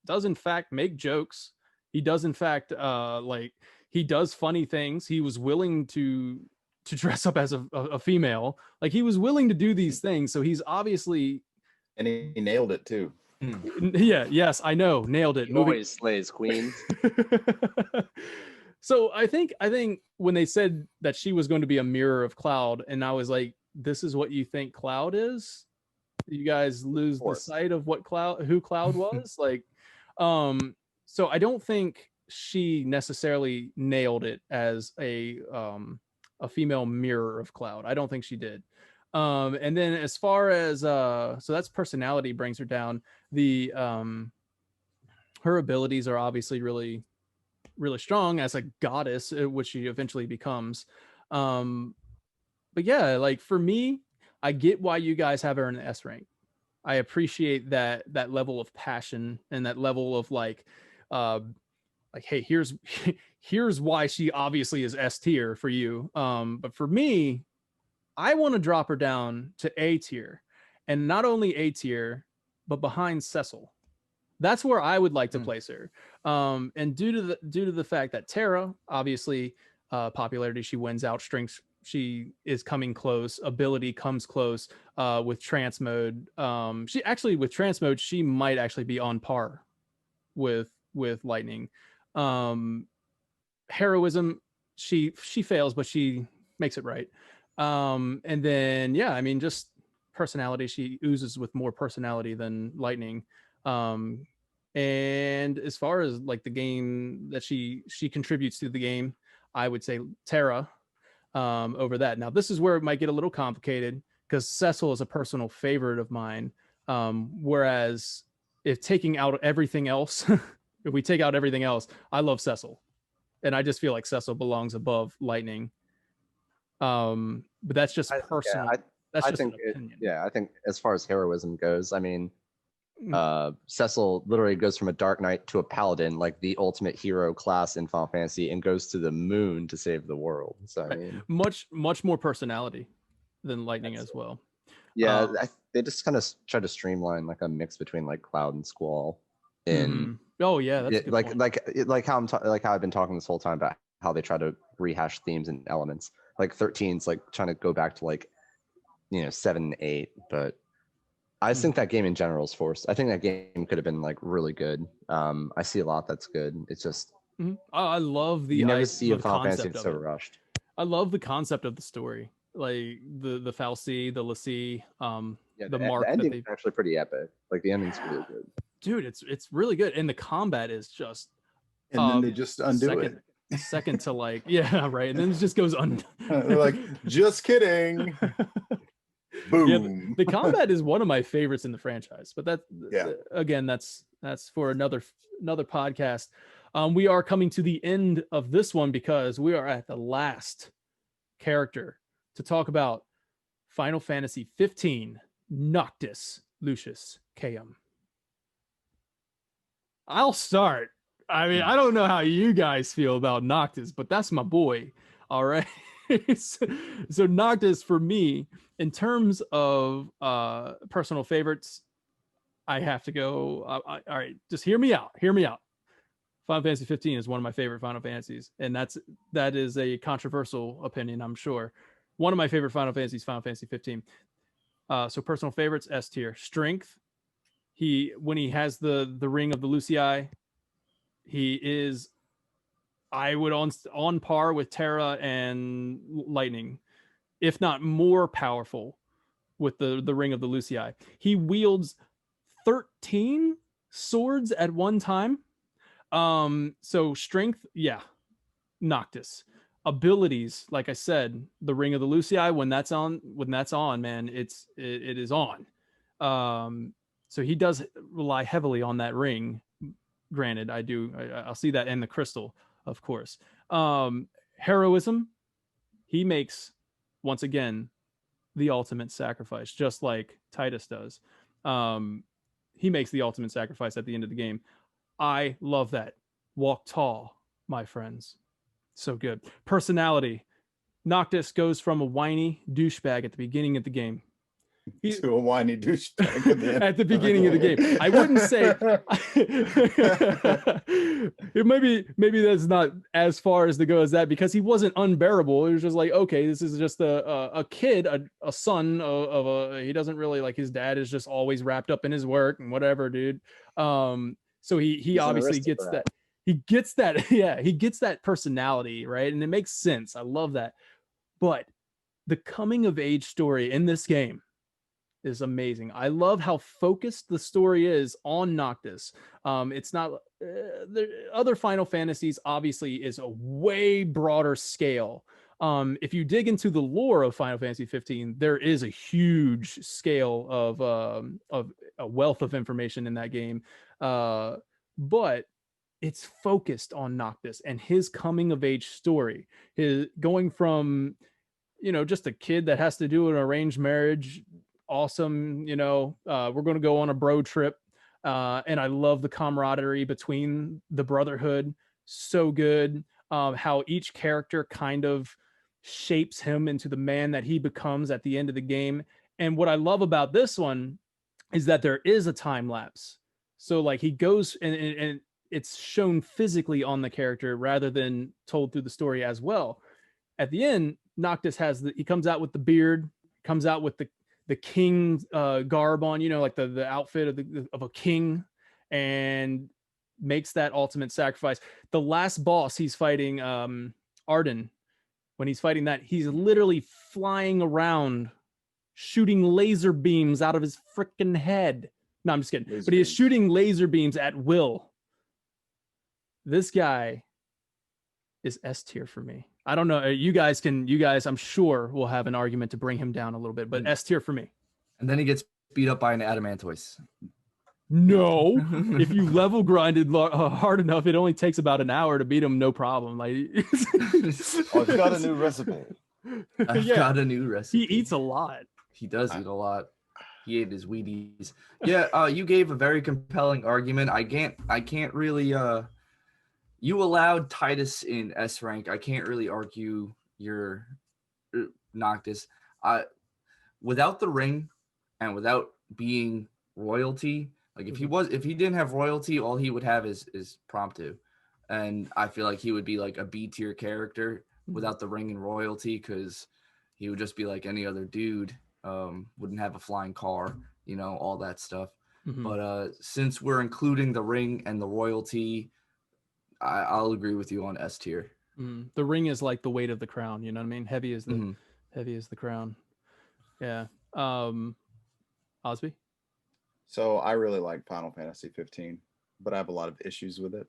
does in fact make jokes. He does in fact he does funny things. He was willing to dress up as a female. Like, he was willing to do these things. So he's obviously, and he nailed it too. Yeah, yes, I know, nailed it. He always slays queens. So I think when they said that she was going to be a mirror of Cloud, and I was like, this is what you think Cloud is? You guys lose the sight of who Cloud was? Like, so I don't think she necessarily nailed it as a female mirror of Cloud. I don't think she did. And then as far as so that's personality brings her down. The her abilities are obviously really, really strong as a goddess, which she eventually becomes. But yeah, like, for me, I get why you guys have her in the S rank. I appreciate that level of passion and that level of like, hey, here's why she obviously is S tier for you. But for me, I want to drop her down to A tier, and not only A tier, but behind Cecil. That's where I would like to place her. And due to the fact that Terra, obviously, popularity, she wins out, strength, she is coming close, ability comes close, with trance mode. With trance mode, she might actually be on par with Lightning. Heroism, she fails, but she makes it right. And then, yeah, I mean, just personality, she oozes with more personality than Lightning. And as far as like the game that she contributes to the game, I would say Terra over that. Now, this is where it might get a little complicated, because Cecil is a personal favorite of mine. Whereas if taking out everything else, if we take out everything else, I love Cecil, and I just feel like Cecil belongs above Lightning. But that's just personal. That's just an opinion. I think as far as heroism goes, I mean, Cecil literally goes from a Dark Knight to a Paladin, like the ultimate hero class in Final Fantasy, and goes to the moon to save the world. So I mean, much more personality than Lightning as well. Yeah, they just kind of try to streamline like a mix between like Cloud and Squall. And oh yeah, that's a good like point. like how I've been talking this whole time about how they try to rehash themes and elements. Like 13's like trying to go back to like 7 and 8, but I just think that game in general is forced. I think that game could have been like really good. I see a lot that's good. It's just I love the you never see a Final Fantasy concept so of it. rushed. I love the concept of the story, like the Fal'Cie, the Lassie, the mark. The ending is actually pretty epic. Like the ending's really good. Dude, it's really good, and the combat is just. And then they just undo it. Second to like, yeah, right, and then it just goes They're like, just kidding. Boom. Yeah, the combat is one of my favorites in the franchise, but that's for another podcast. We are coming to the end of this one because we are at the last character to talk about Final Fantasy 15, Noctis Lucius Caem. I'll start. I mean, I don't know how you guys feel about Noctis, but that's my boy. All right. So Noctis, for me, in terms of personal favorites, I have to go. All right, just hear me out. Final Fantasy 15 is one of my favorite Final Fantasies, and that is a controversial opinion, I'm sure. One of my favorite Final Fantasies, Final Fantasy 15. So personal favorites, S tier. Strength. When he has the ring of the Lucii, he is, I would on par with Terra and Lightning, if not more powerful with the ring of the Lucii. He wields 13 swords at one time. So strength, yeah, Noctis. Abilities, like I said, the Ring of the Lucii, when that's on, man, it is on. So he does rely heavily on that ring. Granted, I'll see that in the crystal, of course. Heroism, he makes, once again, the ultimate sacrifice, just like Titus does. He makes the ultimate sacrifice at the end of the game. I love that. Walk tall, my friends. So good. Personality. Noctis goes from a whiny douchebag at the beginning of the game. To a whiny douchebag at the beginning of the game. I wouldn't say maybe that's not as far as to go as that, because he wasn't unbearable. It was just like, okay, this is just a kid, a son of a, he doesn't really, like, his dad is just always wrapped up in his work and whatever, dude. So he obviously gets that. He gets that, yeah, he gets that personality, right? And it makes sense. I love that. But the coming of age story in this game is amazing. I love how focused the story is on Noctis. It's not the other Final Fantasies obviously is a way broader scale. If you dig into the lore of Final Fantasy 15, there is a huge scale of a wealth of information in that game. But it's focused on Noctis and his coming of age story. His going from, just a kid that has to do an arranged marriage. Awesome. We're going to go on a bro trip. And I love the camaraderie between the Brotherhood. So good. How each character kind of shapes him into the man that he becomes at the end of the game. And what I love about this one is that there is a time lapse. So like he goes and it's shown physically on the character rather than told through the story as well. At the end, Noctis he comes out with the beard, comes out with the king garb on, like the outfit of a king, and makes that ultimate sacrifice. The last boss he's fighting, Arden, when he's fighting that, he's literally flying around, shooting laser beams out of his freaking head. No, I'm just kidding. But he is shooting laser beams at will. This guy is S tier for me. I don't know. You guys, I'm sure, will have an argument to bring him down a little bit, but S tier for me. And then he gets beat up by an adamantoise. No, if you level grinded hard enough, it only takes about an hour to beat him, no problem. Like, I've got a new recipe. I've got a new recipe. He eats a lot. He does eat a lot. He ate his Wheaties. Yeah, you gave a very compelling argument. I can't really. You allowed Titus in S rank. I can't really argue your Noctis. Without the ring and without being royalty, like if he didn't have royalty, all he would have is Prompto, and I feel like he would be like a B tier character without the ring and royalty, because he would just be like any other dude. Wouldn't have a flying car, all that stuff. Mm-hmm. But since we're including the ring and the royalty, I'll agree with you on S tier. The ring is like the weight of the crown. You know what I mean? Heavy is the crown. Yeah. Osby? So I really like Final Fantasy 15, but I have a lot of issues with it.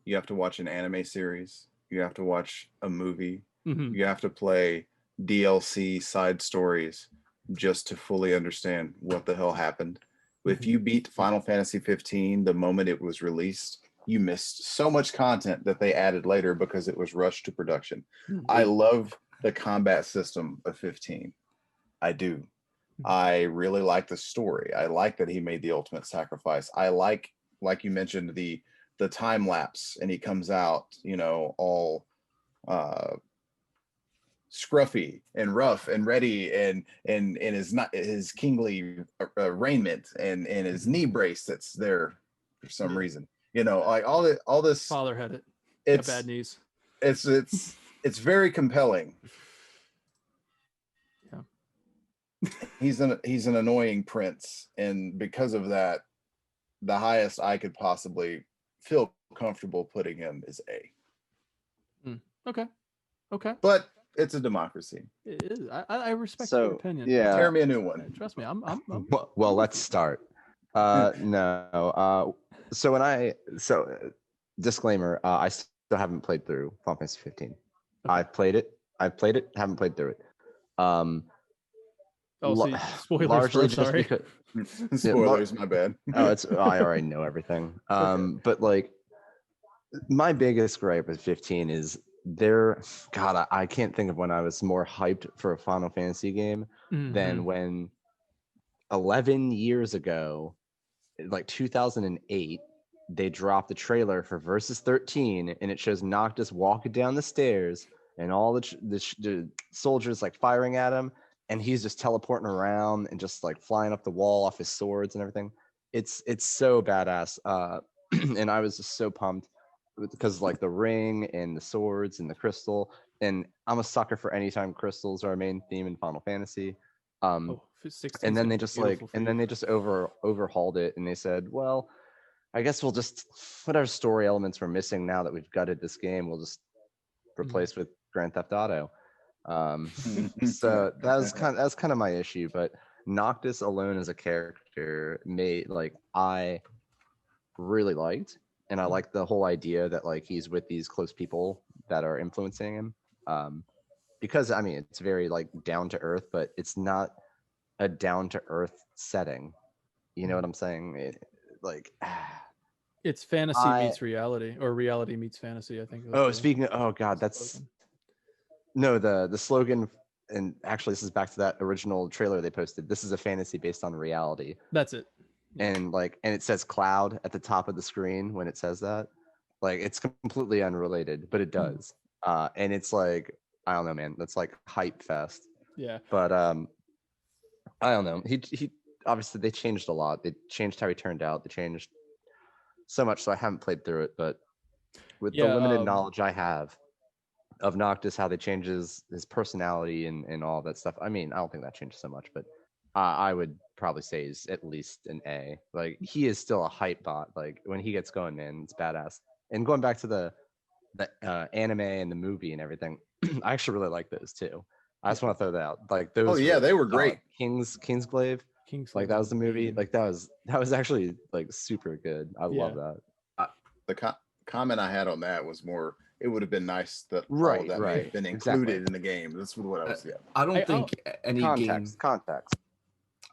You have to watch an anime series. You have to watch a movie. Mm-hmm. You have to play DLC side stories just to fully understand what the hell happened. If you beat Final Fantasy 15 the moment it was released, you missed so much content that they added later because it was rushed to production. Mm-hmm. I love the combat system of 15. I do. I really like the story. I like that he made the ultimate sacrifice. I like you mentioned, the time lapse, and he comes out, all scruffy and rough and ready, and his kingly raiment and his knee brace that's there for some reason. Like all this. Father had it. It's bad knees. It's very compelling. Yeah. He's an annoying prince, and because of that, the highest I could possibly feel comfortable putting him is A. Okay. But it's a democracy. It is. I respect your opinion. Yeah. Tear me a new one. Trust me. I'm... Well, let's start. No. So disclaimer, I still haven't played through Final Fantasy 15. Okay. I've played it, haven't played through it. Spoilers largely first, just sorry. because Spoilers, my bad. I already know everything. But like my biggest gripe with 15 is I can't think of when I was more hyped for a Final Fantasy game than when 11 years ago, like 2008, they dropped the trailer for Versus 13, and it shows Noctis walking down the stairs and all the soldiers like firing at him, and he's just teleporting around and just like flying up the wall off his swords and everything. It's so badass. And I was just so pumped because like the ring and the swords and the crystal, and I'm a sucker for anytime crystals are a main theme in Final Fantasy. And then they just overhauled it, and they said, well, I guess we'll just whatever story elements we're missing now that we've gutted this game, we'll just replace with Grand Theft Auto. So that's kind of my issue. But Noctis alone as a character I really liked, and I like the whole idea that like he's with these close people that are influencing him. Because I mean it's very like down to earth, but it's not a down to earth setting. You know what I'm saying? It's fantasy meets reality, or reality meets fantasy, I think. That's the slogan. And actually, this is back to that original trailer they posted. This is a fantasy based on reality. That's it. And it says cloud at the top of the screen when it says that. Like it's completely unrelated, but it does. And it's like, I don't know, man. That's like hype fest. Yeah. But I don't know. He obviously they changed a lot. They changed how he turned out. They changed so much, so I haven't played through it. But with the limited knowledge I have of Noctis, how they change his personality and all that stuff. I mean, I don't think that changed so much, but I would probably say he's at least an A. Like he is still a hype bot. Like when he gets going, man, it's badass. And going back to the anime and the movie and everything, I actually really like those too. I just want to throw that out. Like those. Oh yeah, they were great. Kingsglaive. Like that was the movie. Like that was actually like super good. I love that. The comment I had on that was more. It would have been nice that all of that may have been included in the game. That's what I was. Yeah. I don't think any context.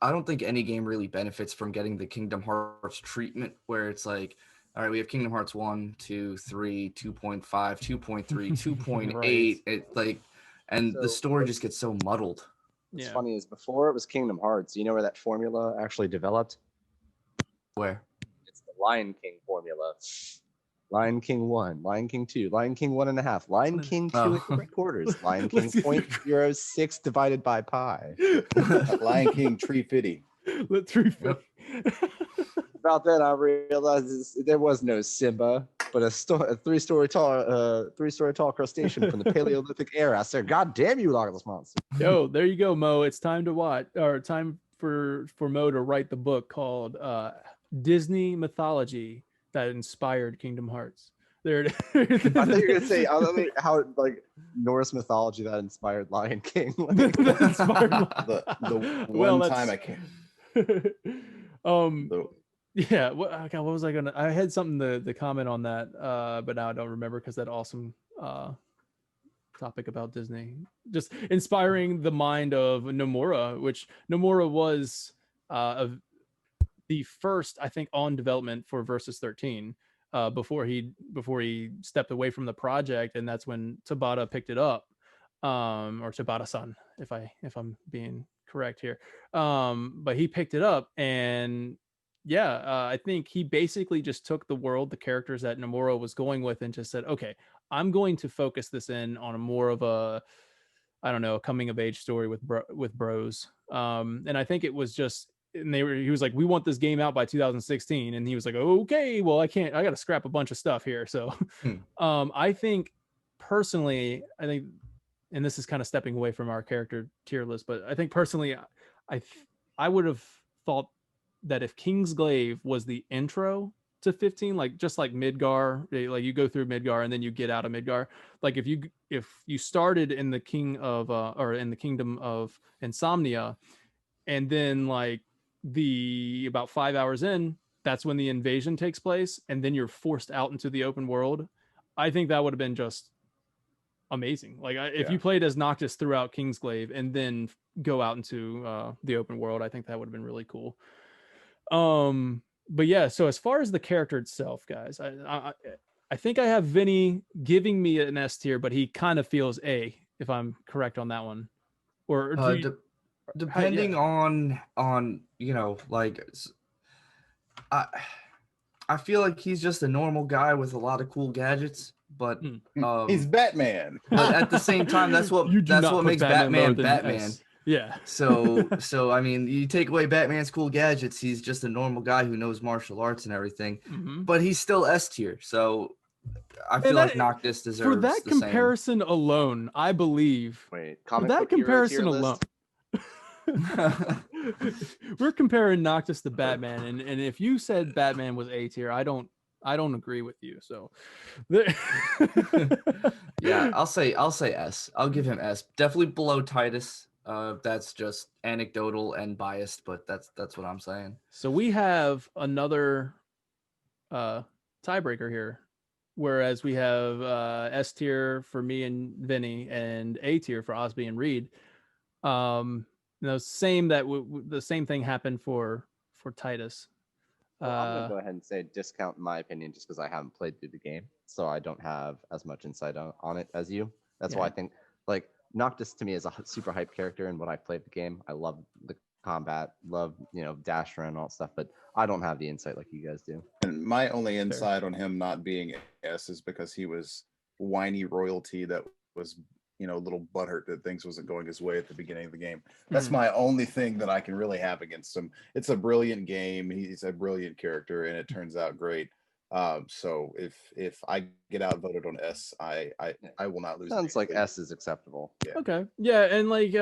I don't think any game really benefits from getting the Kingdom Hearts treatment, where it's like, all right, we have Kingdom Hearts 1, 2, 3, 2.5, 2.3, 2.8. It like, and the story just gets so muddled. What's funny is before it was Kingdom Hearts, you know where that formula actually developed? Where? It's the Lion King formula. Lion King 1, Lion King 2, Lion King 1.5, Lion King 2 and 3/4, Lion King 0.06 divided by pi. Lion King 350. About that, I realized there was no Simba, but a 3-story tall crustacean from the Paleolithic era. I said, "God damn you, Loch Ness Monster!" Yo, there you go, Mo. It's time to watch, or time for Mo to write the book called Disney Mythology that inspired Kingdom Hearts. There it is. I thought you were gonna say how like Norse mythology that inspired Lion King. That inspired the one time I can't. Yeah. What was I gonna? I had something to comment on that, but now I don't remember because that awesome topic about Disney just inspiring the mind of Nomura, which Nomura was the first, I think, on development for Versus 13 before he stepped away from the project, and that's when Tabata picked it up, or Tabata-san, if I'm being correct here. But he picked it up, and I think he basically just took the world, the characters that Nomura was going with, and just said, okay, I'm going to focus this in on a more of a, I don't know, a coming of age story with bros. And I think it was just, and he was like, we want this game out by 2016. And he was like, okay, well, I got to scrap a bunch of stuff here. So I think personally, and this is kind of stepping away from our character tier list, but I think personally, I would have thought that if Kingsglaive was the intro to 15, like just like Midgar, like you go through Midgar and then you get out of Midgar. Like if you started in the in the Kingdom of Insomnia, and then like about 5 hours in, that's when the invasion takes place, and then you're forced out into the open world. I think that would have been just amazing. Like if you played as Noctis throughout Kingsglaive and then go out into the open world, I think that would have been really cool. But yeah, so as far as the character itself, guys, I think I have Vinny giving me an S tier, but he kind of feels A, if I'm correct on that one. Or depending on you know, like I feel like he's just a normal guy with a lot of cool gadgets, but he's Batman. But at the same time, that's what makes Batman Batman. Yeah. So I mean, you take away Batman's cool gadgets, he's just a normal guy who knows martial arts and everything. But he's still S tier. So I feel like Noctis deserves for that comparison alone, I believe. Wait, for that comparison alone. We're comparing Noctis to Batman, and if you said Batman was A tier, I don't agree with you. So yeah, I'll say S. I'll give him S. Definitely below Titus. That's just anecdotal and biased, but that's what I'm saying. So we have another tiebreaker here, whereas we have S tier for me and Vinny and A tier for Osby and Reed. The same thing happened for Titus. Well, I'm gonna go ahead and say discount in my opinion, just because I haven't played through the game, so I don't have as much insight on it as you. That's why I think like Noctis to me is a super hype character, and when I played the game, I love the combat, love dash around and all that stuff, but I don't have the insight like you guys do. And my only insight on him not being S is because he was whiny royalty that was a little butthurt that things wasn't going his way at the beginning of the game. That's my only thing that I can really have against him. It's a brilliant game. He's a brilliant character, and it turns out great. So if I get outvoted on S, I will not lose. Sounds like S is acceptable. Yeah. Okay. Yeah, and like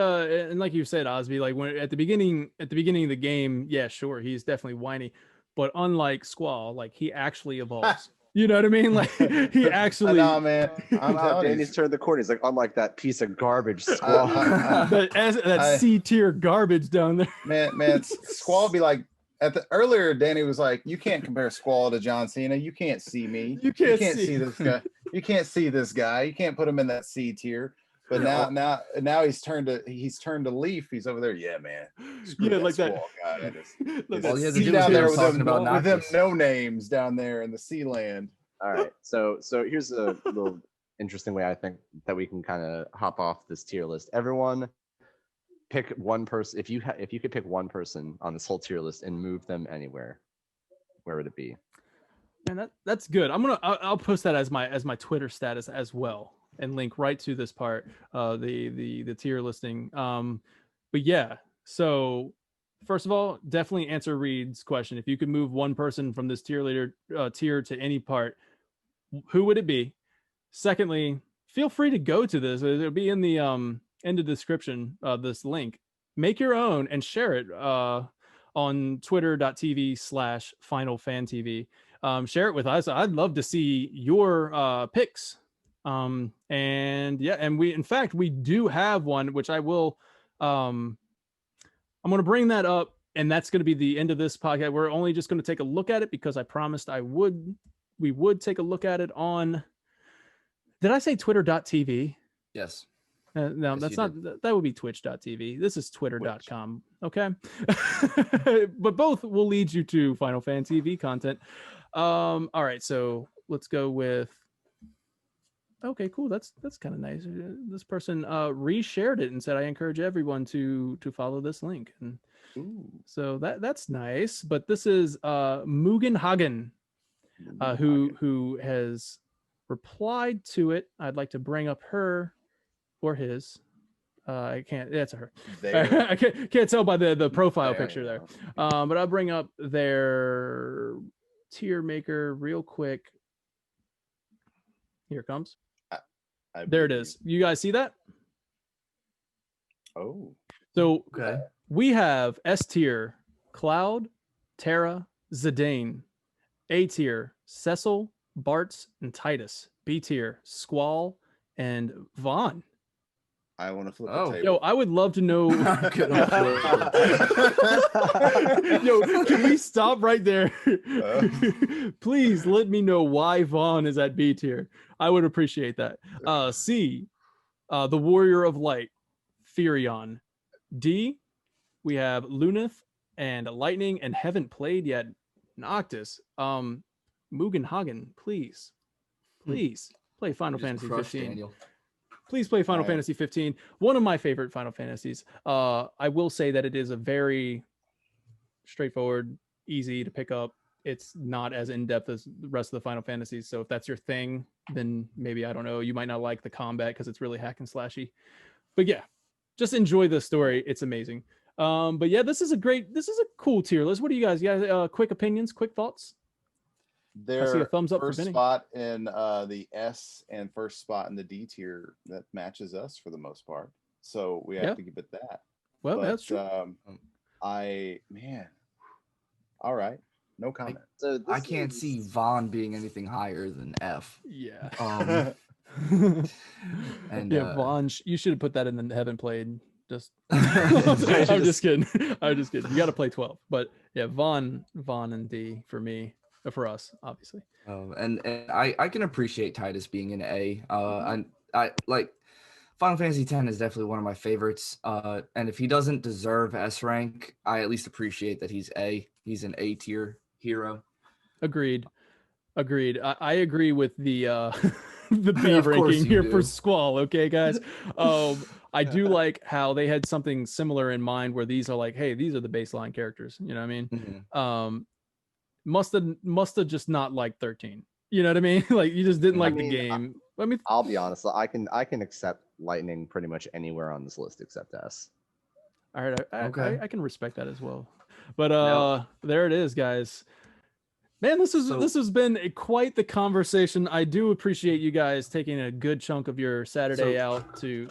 you said, Osby, like when at the beginning of the game, yeah, sure, he's definitely whiny, but unlike Squall, like he actually evolves. You know what I mean? Like he actually. No, man. I'm telling Danny's turned the corner. He's like, unlike that piece of garbage Squall. that C tier garbage down there. Man, Squall be like earlier. Danny was like, "You can't compare Squall to John Cena. You can't see me. You can't see this guy. You can't see this guy. You can't put him in that C tier." But now he's turned to Leaf. He's over there. Yeah, man. Yeah, like that. All you had to do was hear him talking about with them no names down there in the sea land. All right. So here's a little interesting way I think that we can kind of hop off this tier list. Everyone pick one person. If you could pick one person on this whole tier list and move them anywhere, where would it be? And that's good. I'll post that as my Twitter status as well, and link right to this part, the tier listing. But yeah, so first of all, definitely answer Reed's question. If you could move one person from this tier to any part, who would it be? Secondly, feel free to go to this. It'll be in the description, this link. Make your own and share it on twitter.tv/finalfantv. Share it with us. I'd love to see your picks. And we do have one, which I will I'm going to bring that up, and that's going to be the end of this podcast. We're only just going to take a look at it because I promised we would take a look at it on, did I say twitter.tv? Yes. No, yes, that's not, that would be twitch.tv. This is twitter.com. Okay. But both will lead you to Final Fan TV content. All right. So let's go with, okay, cool. That's kind of nice. This person reshared it and said, I encourage everyone to follow this link. And so that's nice. But this is Mugen Hagen, who has replied to it. I'd like to bring up her or his. I can't. That's her. I can't tell by the profile picture there. But I'll bring up their Tiermaker real quick. Here it comes. There it is. You guys see that? Oh. So we have S tier Cloud, Terra, Zidane. A tier Cecil, Bartz, and Titus. B tier Squall and Vaughn. I want to flip Oh. the Yo, table. I would love to know. Good old Yo, can we stop right there? Uh. Please let me know why Vaughn is at B tier. I would appreciate that. C, the Warrior of Light, Therion. D, we have Luneth and Lightning, and haven't played yet. Noctis. Mugen Hagen, please play Final Fantasy 15. Daniel. Please play Final Right. Fantasy 15. One of my favorite Final Fantasies. I will say that it is a very straightforward, easy to pick up. It's not as in-depth as the rest of the Final Fantasies. So if that's your thing, then maybe, I don't know, you might not like the combat because it's really hack and slashy. But yeah, just enjoy the story. It's amazing. But yeah, this is a cool tier list. What do you guys quick opinions, quick thoughts? I see a Their thumbs up for first Vinny. spot in the S and first spot in the D tier that matches us for the most part. So we have Yeah. to give it that. Well, But, that's true. All right. No comment. So I can't see Vaughn being anything higher than F. Yeah. And yeah, Vaughn, you should have put that in the haven't played. Just Sorry, I'm just kidding. I'm just kidding. You got to play 12. But yeah, Vaughn and D for me, for us, obviously. And I can appreciate Titus being an A. I like Final Fantasy X is definitely one of my favorites. And if he doesn't deserve S rank, I at least appreciate that he's A. He's an A tier hero. Agreed. I agree with the the B Of course ranking you here do. for Squall. Okay, guys. I do like how they had something similar in mind where these are like, hey, these are the baseline characters. You know what I mean? Mhm. Must have just not liked 13. You know what I mean? Like you just didn't like the mean, game. I mean, I'll be honest. I can accept Lightning pretty much anywhere on this list except S. all right, Okay. I can respect that as well. But Now- there it is, guys. Man, this has been quite the conversation. I do appreciate you guys taking a good chunk of your Saturday out to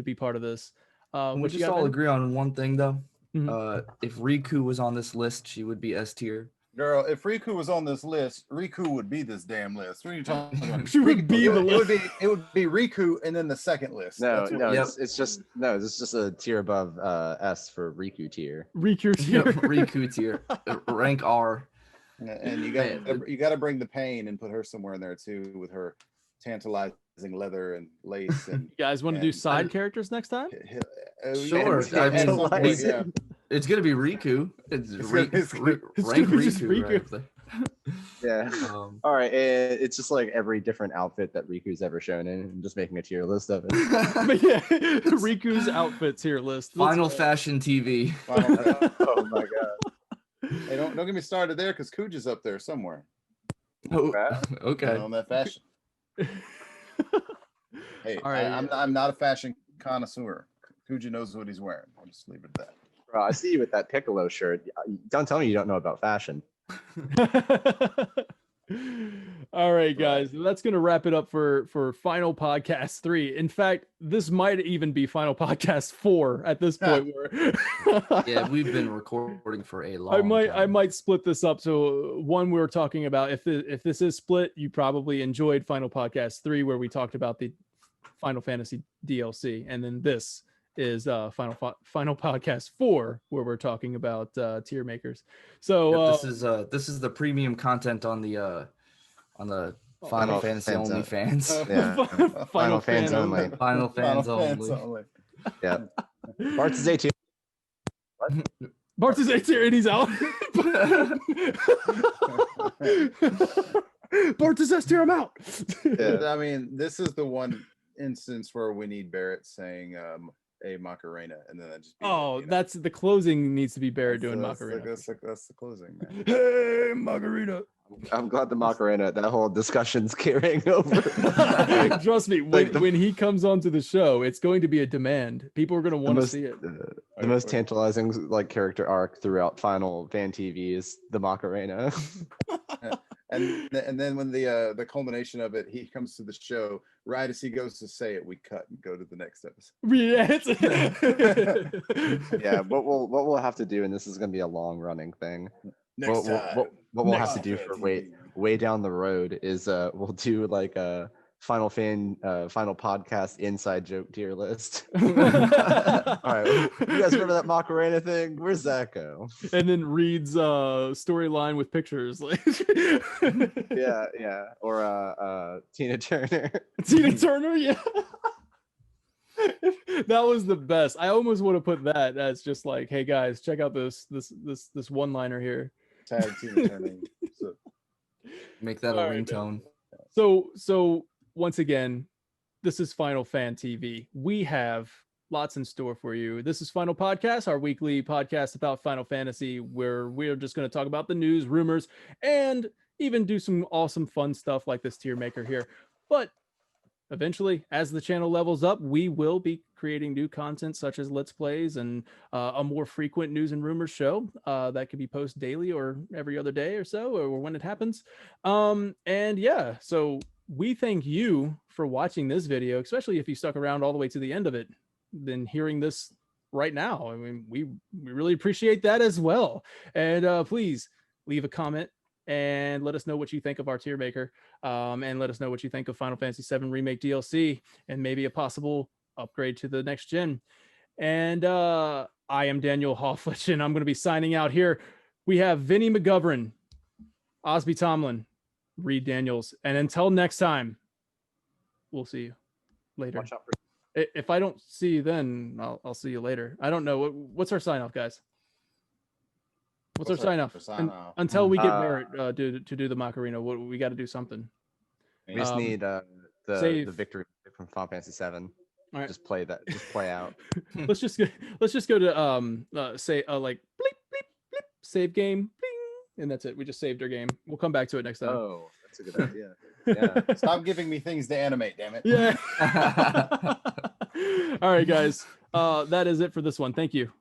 be part of this. Can we What you just got, all man? agree on one thing though? Mhm. If Riku was on this list, she would be S tier. Girl, if Riku was on this list, Riku would be this damn list. What are you talking about? She would be it, the would list. it would be Riku and then the second list. No, That's what- no, Yep. it's just a tier above S for Riku tier. Riku's Yep, here. Riku tier, rank R. And you Man, got to bring the pain and put her somewhere in there too with her tantalizing leather and lace and You guys want to do and- side characters next time? Sure, yeah, I at mean, some point, he's- yeah. It's gonna be Riku. It's It's Ri- gonna- it's Ri- gonna- it's rank gonna be just Riku. Right Riku. there. Yeah. All right, it's just like every different outfit that Riku's ever shown in. I'm just making a tier list of it. But yeah, Riku's outfits here list. Let's Final go. Fashion TV. Oh my god. Hey, don't get me started there because Cooge is up there somewhere Oh, Right. okay. on that fashion. Hey, All right. I'm not a fashion connoisseur. Cooge knows what he's wearing. I'll just leave it at that. Bro, I see you with that Piccolo shirt. Don't tell me you don't know about fashion. All right, guys, that's going to wrap it up for Final Podcast 3. In fact, this might even be Final Podcast 4 at this point. Where Yeah, we've been recording for a long I time. might split this up. So one, we were talking about if this is split, you probably enjoyed Final Podcast 3, where we talked about the Final Fantasy DLC, and then this is Final Podcast 4, where we're talking about tier makers. So Yep, this is the premium content on the Final Final Fantasy Fans only out. fans. Yeah. Final fans only. Final fans only. Yeah. Bart's is A2. Bart is A tier and he's out. Bart is S tier, I'm out. Yeah. I mean, this is the one instance where we need Barrett saying a Macarena, and then that just be it, Oh, you know? that's the closing needs to be Barrett doing That's Macarena. That's the closing, man. Hey, Macarena. I'm glad the Macarena, that whole discussion's carrying over. Trust me, Like when he comes onto the show, it's going to be a demand. People are going to want to see it. The most tantalizing like character arc throughout Final Fan TV is the Macarena. And then when the culmination of it, he comes to the show. Right as he goes to say it, we cut and go to the next episode. Yeah, Yeah, what we'll have to do, and this is going to be a long running thing. Next time. What we'll have Next to do time. for way down the road is we'll do like Final podcast inside joke tier list. All right, you guys remember that Macarena thing? Where's that go? And then reads storyline with pictures, like yeah, or Tina Turner. Tina Turner, yeah. That was the best. I almost want to put that as just like, hey guys, check out this one-liner here. Tag Tina Turner. So, Make that a ringtone. So once again, this is Final Fan TV. We have lots in store for you. This is Final Podcast, our weekly podcast about Final Fantasy, where we're just going to talk about the news, rumors, and even do some awesome fun stuff like this Tiermaker here. But eventually, as the channel levels up, we will be creating new content such as Let's Plays and a more frequent news and rumors show that could be posted daily or every other day or so, or when it happens. And yeah, so we thank you for watching this video, especially if you stuck around all the way to the end of it, then hearing this right now. I mean, we really appreciate that as well. And please leave a comment and let us know what you think of our Tiermaker, and let us know what you think of Final Fantasy VII Remake DLC and maybe a possible upgrade to the next gen. And I am Daniel Hofflich, and I'm going to be signing out here. We have Vinny McGovern, Osby Tomlin, Reed Daniels, and until next time, we'll see you later. Watch out for If I don't see you then, I'll see you later. I don't know. What's our sign off, guys? What's our sign off? Until we get Barrett to do the Macarena, we got to do something. We just need the victory from Final Fantasy VII. All right. Just play that. Just play out. let's just go to say like bleep bleep bleep save game bling, and that's it. We just saved our game. We'll come back to it next time. Oh, that's a good idea. Yeah. Stop giving me things to animate, damn it. Yeah. All right, guys. That is it for this one. Thank you.